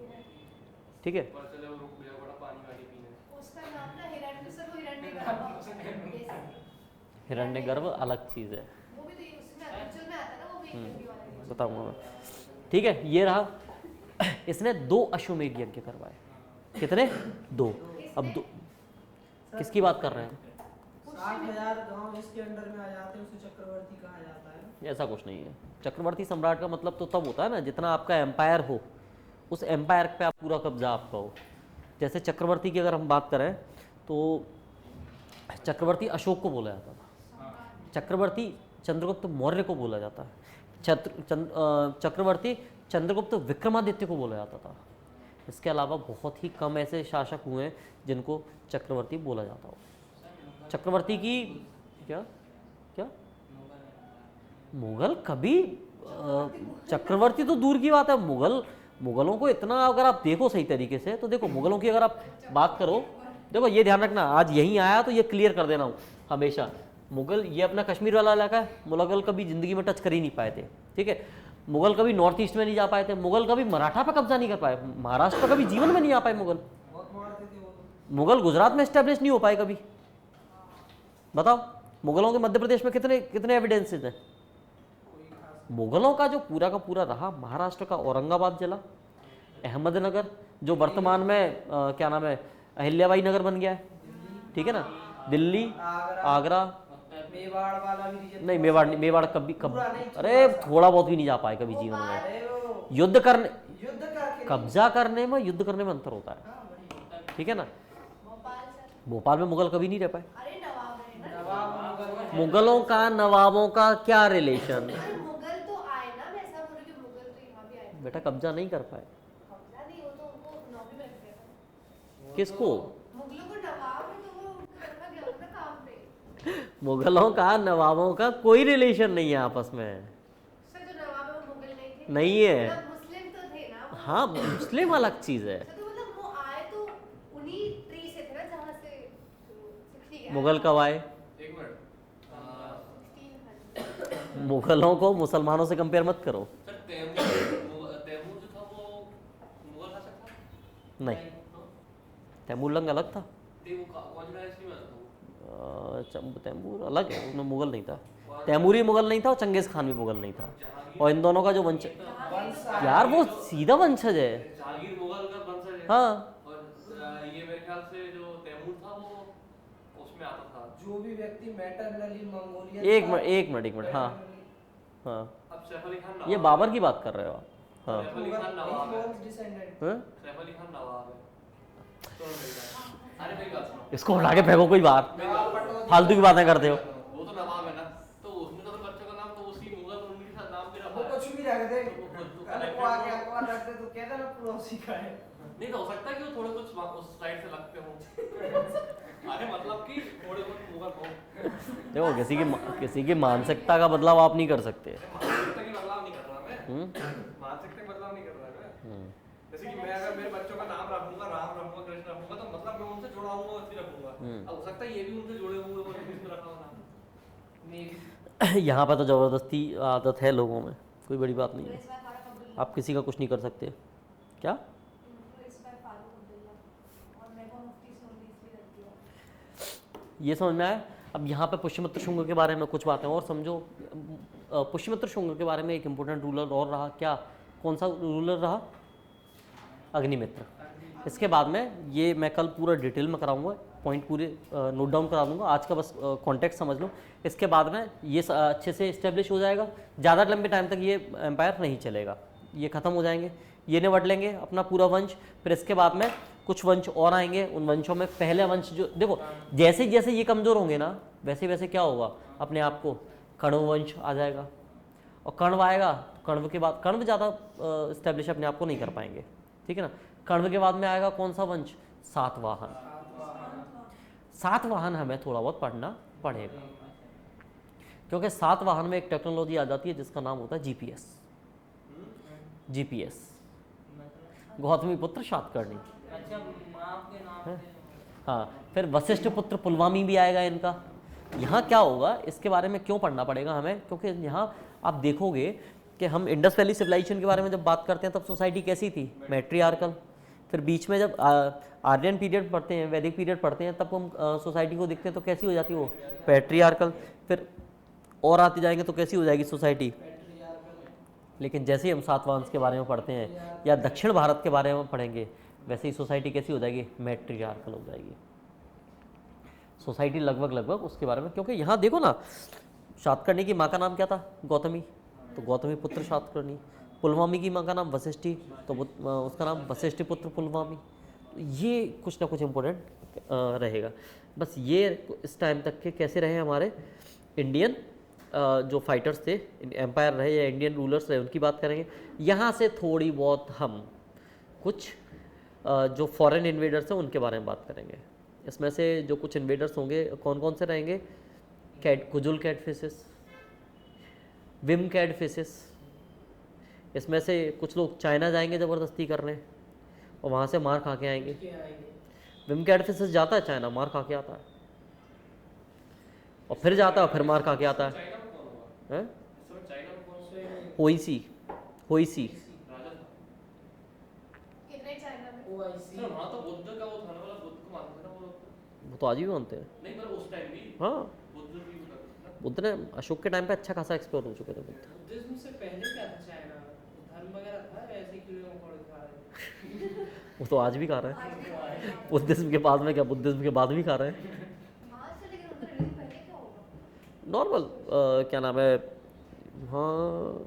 ठीक है। पर चले वो रुक गया बड़ा पानी वाली पीने। उसका नाम ना हिरण्य, सर वो हिरण्यगर्भ। हिरण्यगर्भ अलग चीज़ है, वो भी तो उसमें एक्चुअल में आता है ना, वो भी एक यज्ञ वाला है। बताऊंगा मैं, ठीक है। ये रहा, इसने 2 अश्वमेध यज्ञ करवाए। कितने? 2। अब 2 किसकी बात कर रहे हैं? 60,000 गांव इसके अंडर में आ जाते हैं, उसे चक्रवर्ती कहा जाता है। ऐसा कुछ नहीं है। चक्रवर्ती सम्राट का मतलब तो तब होता है ना जितना आपका एम्पायर हो, उस एम्पायर पे आप पूरा कब्जा आपका हो। जैसे चक्रवर्ती की अगर हम बात करें तो चक्रवर्ती अशोक को बोला जाता था, चक्रवर्ती चंद्रगुप्त मौर्य को बोला जाता है, चक्रवर्ती चंद्रगुप्त विक्रमादित्य को बोला जाता था। इसके अलावा बहुत ही कम ऐसे शासक हुए हैं जिनको चक्रवर्ती बोला जाता हो। चक्रवर्ती की क्या क्या मुगल कभी चक्रवर्ती तो दूर की बात है, मुगलों को इतना अगर आप देखो सही तरीके से तो देखो, मुगलों की अगर आप बात करो, देखो ये ध्यान रखना, आज यहीं आया तो ये क्लियर कर देना हमेशा, मुगल ये अपना कश्मीर वाला इलाका है, मुगल कभी जिंदगी में टच कर ही नहीं पाए थे, ठीक है। मुगल कभी नॉर्थ ईस्ट में नहीं जा पाए थे, मुगल कभी मराठा पर कब्जा नहीं कर पाए, महाराष्ट्र पर कभी जीवन में नहीं आ पाए मुगल, बहुत मारते थे वो तो। मुगल गुजरात में एस्टेब्लिश नहीं हो पाए कभी। बताओ मुगलों के मध्य प्रदेश में कितने कितने एविडेंसेस हैं? मुगलों का जो पूरा का पूरा रहा, महाराष्ट्र का औरंगाबाद जिला, अहमदनगर जो वर्तमान में क्या नाम है, अहिल्याबाई नगर बन गया है, ठीक है ना, दिल्ली, आगरा, मेवाड़ वाला भी रीजन। नहीं मेवाड़ कभी पूरा नहीं, अरे थोड़ा बहुत भी नहीं जा पाए कभी जीवन में। अरे वो युद्ध करने, युद्ध करके कब्जा करने में युद्ध करने में अंतर होता है, हाँ, वही। ठीक है ना। भोपाल सर। भोपाल में मुगल कभी नहीं रह पाए। अरे नवाब है ना। नवाब मुगल मुगलों का नवाबों का क्या रिलेशन? अरे मुगल तो आए ना, मैं ऐसा बोल रही हूँ कि मुगल तो यहाँ भी आए थे। बेटा कब्जा नहीं कर पाए। कब्जा नहीं, वो तो उनको नौकरी में रख दिया था। किसको? मुगलों को नवाब है तो वो उनको रखा गया होगा ना काम पे। मुगलों का नवाबों का कोई रिलेशन नहीं है आपस में। सर जो नवाब है वो मुगल नहीं थे। नहीं है। मतलब मुस्लिम तो थे ना वो। हाँ, मुस्लिम अलग चीज है। सर तो मतलब वो आए तो उन्हीं ट्री से थे ना जहाँ से 60 गया। मुगल कब आए? एक मिनट 1600। मुगलों को मुसलमानों से कंपेयर मत करो। सर तैमूर जो था वो मुगल शासक था? नहीं, तैमूर अलग था। कौन सी डायनेस्टी में आता वो? तैमूर अलग है, उसमें मुगल नहीं था। तैमूरी मुगल नहीं था और चंगेज खान भी मुगल नहीं था। और इन दोनों का जो वंश, वंश यार वो सीधा वंशज है। जहांगीर मुगल का वंशज है। हाँ, और ये मेरे ख्याल से जो तैमूर था वो उसमें आता था। जो भी व्यक्ति मैटरनली मंगोलियन एक मिनट, हाँ हाँ, अब सैफ अली खान नवाब ये बाबर की बात कर रहे हो आप? हाँ सैफ अली खान नवाब है। डिसेंडेंट। हाँ? सैफ अली खान नवाब है। सुनो मेरी बात। अरे मेरी बात सुनो। इसको उठा के फेंको कोई बाहर, फालतू की बातें करते हो। वो तो नवाब है ना, तो उसने तो बच्चों का नाम तो उसी मुगल उनके साथ नाम भी वो रखा है। कुछ भी रख दे, तो कल को आके अखबार रख दे तो कहता ना पूरा उसी का है। नहीं तो हो सकता है कि वो थोड़े कुछ उस साइड से लगते हो। अरे मतलब कि थोड़े कुछ मुगल हो। देखो, किसी की मानसिकता का बदलाव आप नहीं कर सकते। मानसिकता की बदलाव नहीं कर रहा मैं। मानसिकता की बदलाव नहीं कर रहा मैं। जैसे कि मैं अगर मेरे बच्चों का नाम रखूंगा, राम रखूंगा, कृष्ण रखूंगा, तो मतलब मैं उनसे जुड़ा हुआ वैसे रखूंगा। अब हो सकता है ये भी उनसे जुड़े हुए हो इसमें रखा हुआ नाम। यहाँ पर तो ज़बरदस्ती आदत है लोगों में, कोई बड़ी बात नहीं है। Influenced by Farooq Abdullah. आप किसी का कुछ नहीं कर सकते। क्या? Influenced by Farooq Abdullah. और मैं को मुफ्ती से उन्नीस भी रखती हूँ। ये समझ में आया। अब यहाँ पे पुष्यमित्र शुंग के बारे में कुछ बातें और समझो। पुष्यमित्र शुंग के बारे में एक इम्पोर्टेंट रूलर और रहा, क्या, कौन सा रूलर रहा? अग्निमित्र। इसके बाद में ये मैं कल पूरा डिटेल में कराऊंगा, पॉइंट पूरे नोट डाउन करा दूंगा। आज का बस कॉन्टेक्स्ट समझ लो। इसके बाद में ये अच्छे से इस्टेब्लिश हो जाएगा। ज़्यादा लंबे टाइम तक ये एम्पायर नहीं चलेगा, ये ख़त्म हो जाएंगे, ये निपट लेंगे अपना पूरा वंश। फिर इसके बाद में कुछ वंश और आएंगे। उन वंशों में पहले वंश जो, देखो जैसे जैसे ये कमज़ोर होंगे ना, वैसे वैसे क्या होगा, अपने आप को कण्व वंश आ जाएगा। और कण्व आएगा तो कण्व के बाद, कण्व ज़्यादा इस्टेब्लिश अपने आप को नहीं कर पाएंगे, ठीक है ना। कण्व के बाद में आएगा कौन सा वंश? सातवाहन। सातवाहन हमें थोड़ा बहुत पढ़ना पड़ेगा, क्योंकि सातवाहन में एक टेक्नोलॉजी आ जाती है जिसका नाम होता है जीपीएस। जीपीएस, गौतमी पुत्र सातकर्णी। अच्छा, माँ के नाम से। हाँ, फिर वशिष्ठ पुत्र पुलवामी भी आएगा इनका। यहाँ क्या होगा, इसके बारे में क्यों पढ़ना पड़ेगा हमें, क्योंकि यहाँ आप देखोगे कि हम इंडस वैली सिविलाइजेशन के बारे में जब बात करते हैं तब सोसाइटी कैसी थी? मैट्रियार्कल। फिर बीच में जब आर्यन पीरियड पढ़ते हैं, वैदिक पीरियड पढ़ते हैं, तब हम सोसाइटी को देखते हैं तो कैसी हो जाती है वो? पैट्रियार्कल। फिर और आते जाएंगे तो कैसी हो जाएगी सोसाइटी? लेकिन जैसे ही हम सातवाहन के बारे में पढ़ते हैं या दक्षिण भारत के बारे में पढ़ेंगे, वैसे ही सोसाइटी कैसी हो जाएगी? मैट्रियार्कल हो जाएगी सोसाइटी लगभग उसके बारे में। क्योंकि यहाँ देखो ना, सातकर्णी की माँ का नाम क्या था? गौतमी, तो गौतमी पुत्र सातकर्णी। पुलवामी की माँ का नाम वशिष्ठी, तो उसका नाम वशिष्ठी पुत्र पुलवामी। ये कुछ ना कुछ इम्पोर्टेंट रहेगा। बस ये इस टाइम तक के कैसे रहे हमारे इंडियन जो फाइटर्स थे, एम्पायर रहे या इंडियन रूलर्स रहे, उनकी बात करेंगे। यहाँ से थोड़ी बहुत हम कुछ जो फॉरेन इन्वेडर्स हैं उनके बारे में बात करेंगे। इसमें से जो कुछ इन्वेडर्स होंगे कौन कौन से रहेंगे? Kujula catfishes, Vim catfishes. इसमें से कुछ लोग चाइना जाएंगे ज़बरदस्ती करने और वहाँ से मार खा के आएंगे। विम कैटफिशेस जाता है चाइना, मार खा के आता है, और फिर जाता है, फिर मार खा के आता है। चाइना में कौन हुआ? हैं? इस समय चाइना में कौन होइसी राजा था? कितने चाइना में? सर वहाँ तो बुद्ध का वो था ना, मतलब बुद्ध को मानते थे ना वो। वो तो आज भी मानते हैं। नहीं पर उस टाइम भी हाँ, बुद्ध भी होता था ना। बुद्ध ने अशोक के टाइम पे अच्छा खासा एक्सप्लोर हो चुके थे बुद्ध। बुद्धिज्म से पहले क्या था चाइना? धर्म वगैरह था या ऐसे कीड़े मकोड़े खा रहे? वो तो आज भी खा रहे हैं। बुद्धिज्म के बाद में क्या, बुद्धिज्म के बाद भी खा रहे हैं। हाँ सर, लेकिन उनका रिलीजन पहले क्या होगा? नॉर्मल क्या नाम है, हाँ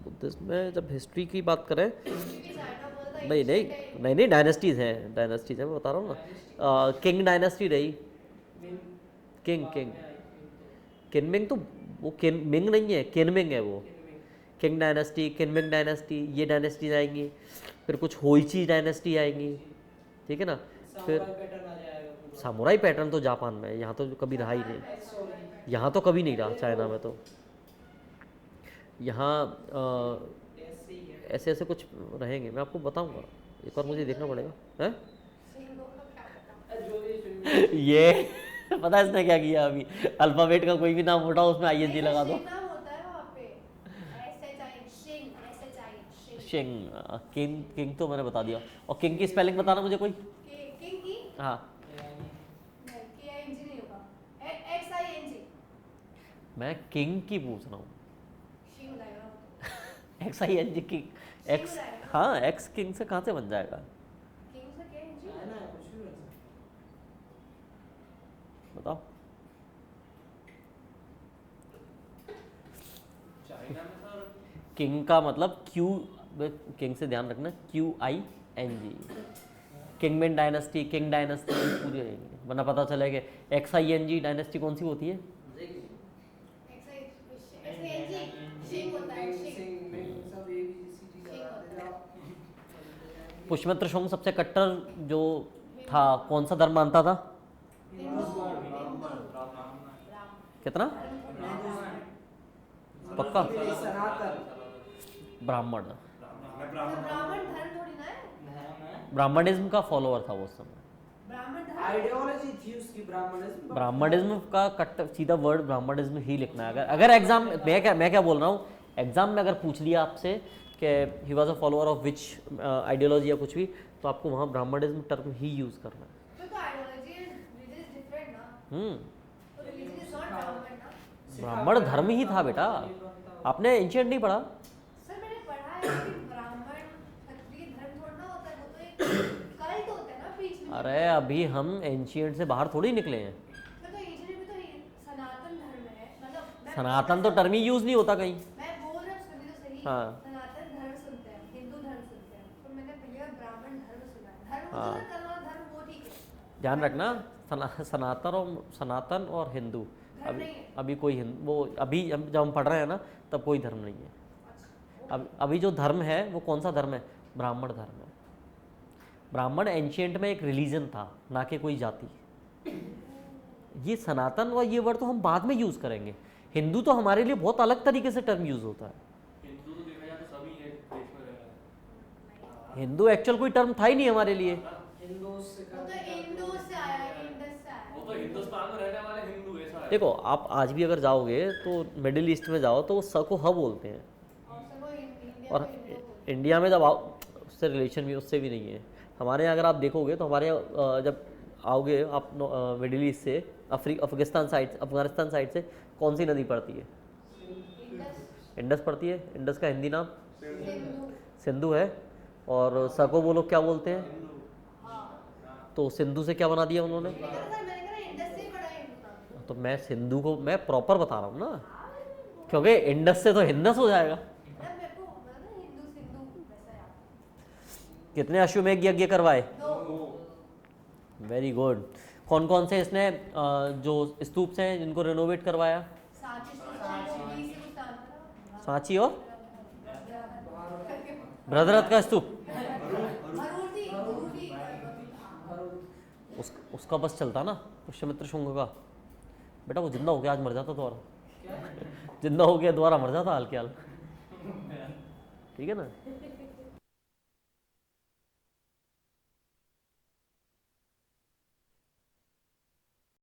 बुद्धिज्म में जब हिस्ट्री की बात करें, क्योंकि चाइना बोलता है नहीं नहीं नहीं नहीं, डायनेस्टीज़ हैं, मैं बता रहा हूँ ना। किंग डायनेस्टी रही, किंग किंग किनमिंग, तो वो किनमिंग नहीं है, किनमिंग है वो। किंग डायनेस्टी, किनमिंग डायनेस्टी, ये डायनेस्टीज आएंगी। फिर कुछ होइची डायनेस्टी आएंगी, ठीक है ना। फिर पैटर्न आ जाएगा पूरा। सामुराई पैटर्न तो जापान में है, यहाँ तो कभी रहा ही नहीं, सॉरी यहाँ तो कभी नहीं रहा, चाइना में तो। यहाँ ऐसे ही है। ऐसे ऐसे कुछ रहेंगे, मैं आपको बताऊंगा, एक बार मुझे देखना पड़ेगा हैं। सिंगो का क्या पता। जो भी फिल्म ये पता है इसने क्या किया अभी, अल्फाबेट का कोई भी नाम उठाओ उसमें आईएनजी लगा दो। शिंग नाम होता है वहाँ पे, शिंग, शिंग। शिंग, किंग, किंग तो मैंने बता दिया। और किंग की स्पेलिंग बताना मुझे कोई। किंग की हाँ, KING नहीं होगा, XING। मैं किंग की पूछ रहा हूँ। शिंग हो जाएगा। XING किंग, एक्स, हाँ एक्स किंग से कहाँ से बन जाएगा, किंग से KING। है ना, कुछ भी बन सकता बताओ। चाइना में सर किंग का मतलब क्यू, किंग से ध्यान रखना, QING। किंगमैन डायनेस्टी, किंग डायनेस्टी पूरी रहेंगी, वरना पता चलेगा XING डायनेस्टी कौन सी होती है। XING शिंग होता है, है। शिंग। सब ABCD लगाते जाओ। पुष्यमित्र शुंग सबसे कट्टर जो था, कौन सा धर्म मानता था, कितना पक्का, सनातन। ब्राह्मण, ब्राह्मण धर्म थोड़ी ना है। ब्राह्मणिज्म का फॉलोअर था वो उस समय। ब्राह्मण धर्म आइडियोलॉजी थी उसकी ब्राह्मणिज्म। ब्राह्मणिज्म का कट सीधा वर्ड ब्राह्मणिज्म ही लिखना है। अगर एग्जाम, मैं क्या बोल रहा हूँ, एग्जाम में अगर पूछ लिया आपसे कि he was a follower of which ideology या कुछ भी, तो आपको वहाँ ब्राह्मणिज्म टर्म ही यूज़ करना है। तो ideology and religion is different ना। तो रिलीजन इज नॉट ब्राह्मण ना। ब्राह्मण धर्म ही था बेटा, आपने एंशियंट नहीं पढ़ा। सर मैंने पढ़ा है कि ब्राह्मण क्षत्रिय धर्म थोड़ा ना होता है, वो तो एक कल्ट होता है ना बीच में। अरे अभी हम एंशियंट से बाहर थोड़ी निकले हैं। सर तो एंशियंट में तो सनातन धर्म है, मतलब सनातन तो टर्म ही यूज़ नहीं होता कहीं। मैं बोल रहा हूँ, सुनिए तो सही। हाँ। सनातन धर्म सुनते हैं, हिंदू धर्म सुनते हैं, तो मैंने पहली बार ब्राह्मण धर्म सुना है। धर्म हाँ। होता है ना, कलमा धर्म, वो ठीक है। ध्यान रखना, सनातन और हिंदू, धर्म नहीं है। अभी कोई वो अभी जब हम पढ़ रहे हैं ना, तब कोई धर्म नहीं है। अभी जो धर्म है वो कौन सा धर्म है, ब्राह्मण धर्म है। ब्राह्मण एंशियंट में एक रिलीजन था, ना कि कोई जाति। ये सनातन और ये वर्ड तो हम बाद में यूज़ करेंगे। हिंदू तो हमारे लिए बहुत अलग तरीके से टर्म यूज़ होता है। हिंदू तो देखा जाए तो सभी एक देश में रह रहे हैं। हिंदू एक्चुअल कोई टर्म था ही नहीं हमारे लिए। हिंदू से वो तो इंडो से आया है, इंडस से आया वो तो हिंदुस्तान में रहने वाले हिंदू ऐसा है। देखो, आप आज भी अगर जाओगे तो मिडिल ईस्ट में जाओ तो स को ह बोलते हैं, और सर वो इंडिया और में इंडो बोलते इंडिया में जब आओ, उससे रिलेशन भी उससे भी नहीं है। हमारे यहाँ अगर आप देखोगे तो हमारे यहाँ जब आओगे आप मिडिल ईस्ट से, अफगानिस्तान साइड से कौन सी नदी पड़ती है, हैं। इंडस, इंडस पड़ती है। इंडस का हिंदी नाम सिंधु। सिंधु है। और स को वो लोग क्या बोलते हैं, तो सिंधु से क्या बना दिया उन्होंने। मैंने कहा इंडस से ही पढ़ा है हिंदू नाम। तो मैं सिंधु को मैं प्रॉपर बता रहा हूँ ना, क्योंकि इंडस से तो हिंदस हो जाएगा। मतलब मेरे को मतलब हिंदू सिंधु वैसा याद। कितने अश्वमेध यज्ञ करवाए, 2। Very good. कौन कौन से इसने जो स्तूप हैं जिनको रिनोवेट करवाया, सांची से बी से कुछ नाम था। सांची और बृहद्रथ का स्तूप, भरूची, भरूची। उसका बस चलता ना पुष्यमित्र शुंग का। बेटा वो जिंदा हो गया, आज मर जाता दोबारा, जिंदा हो गया दोबारा मर जाता हाल के हाल, ठीक है ना।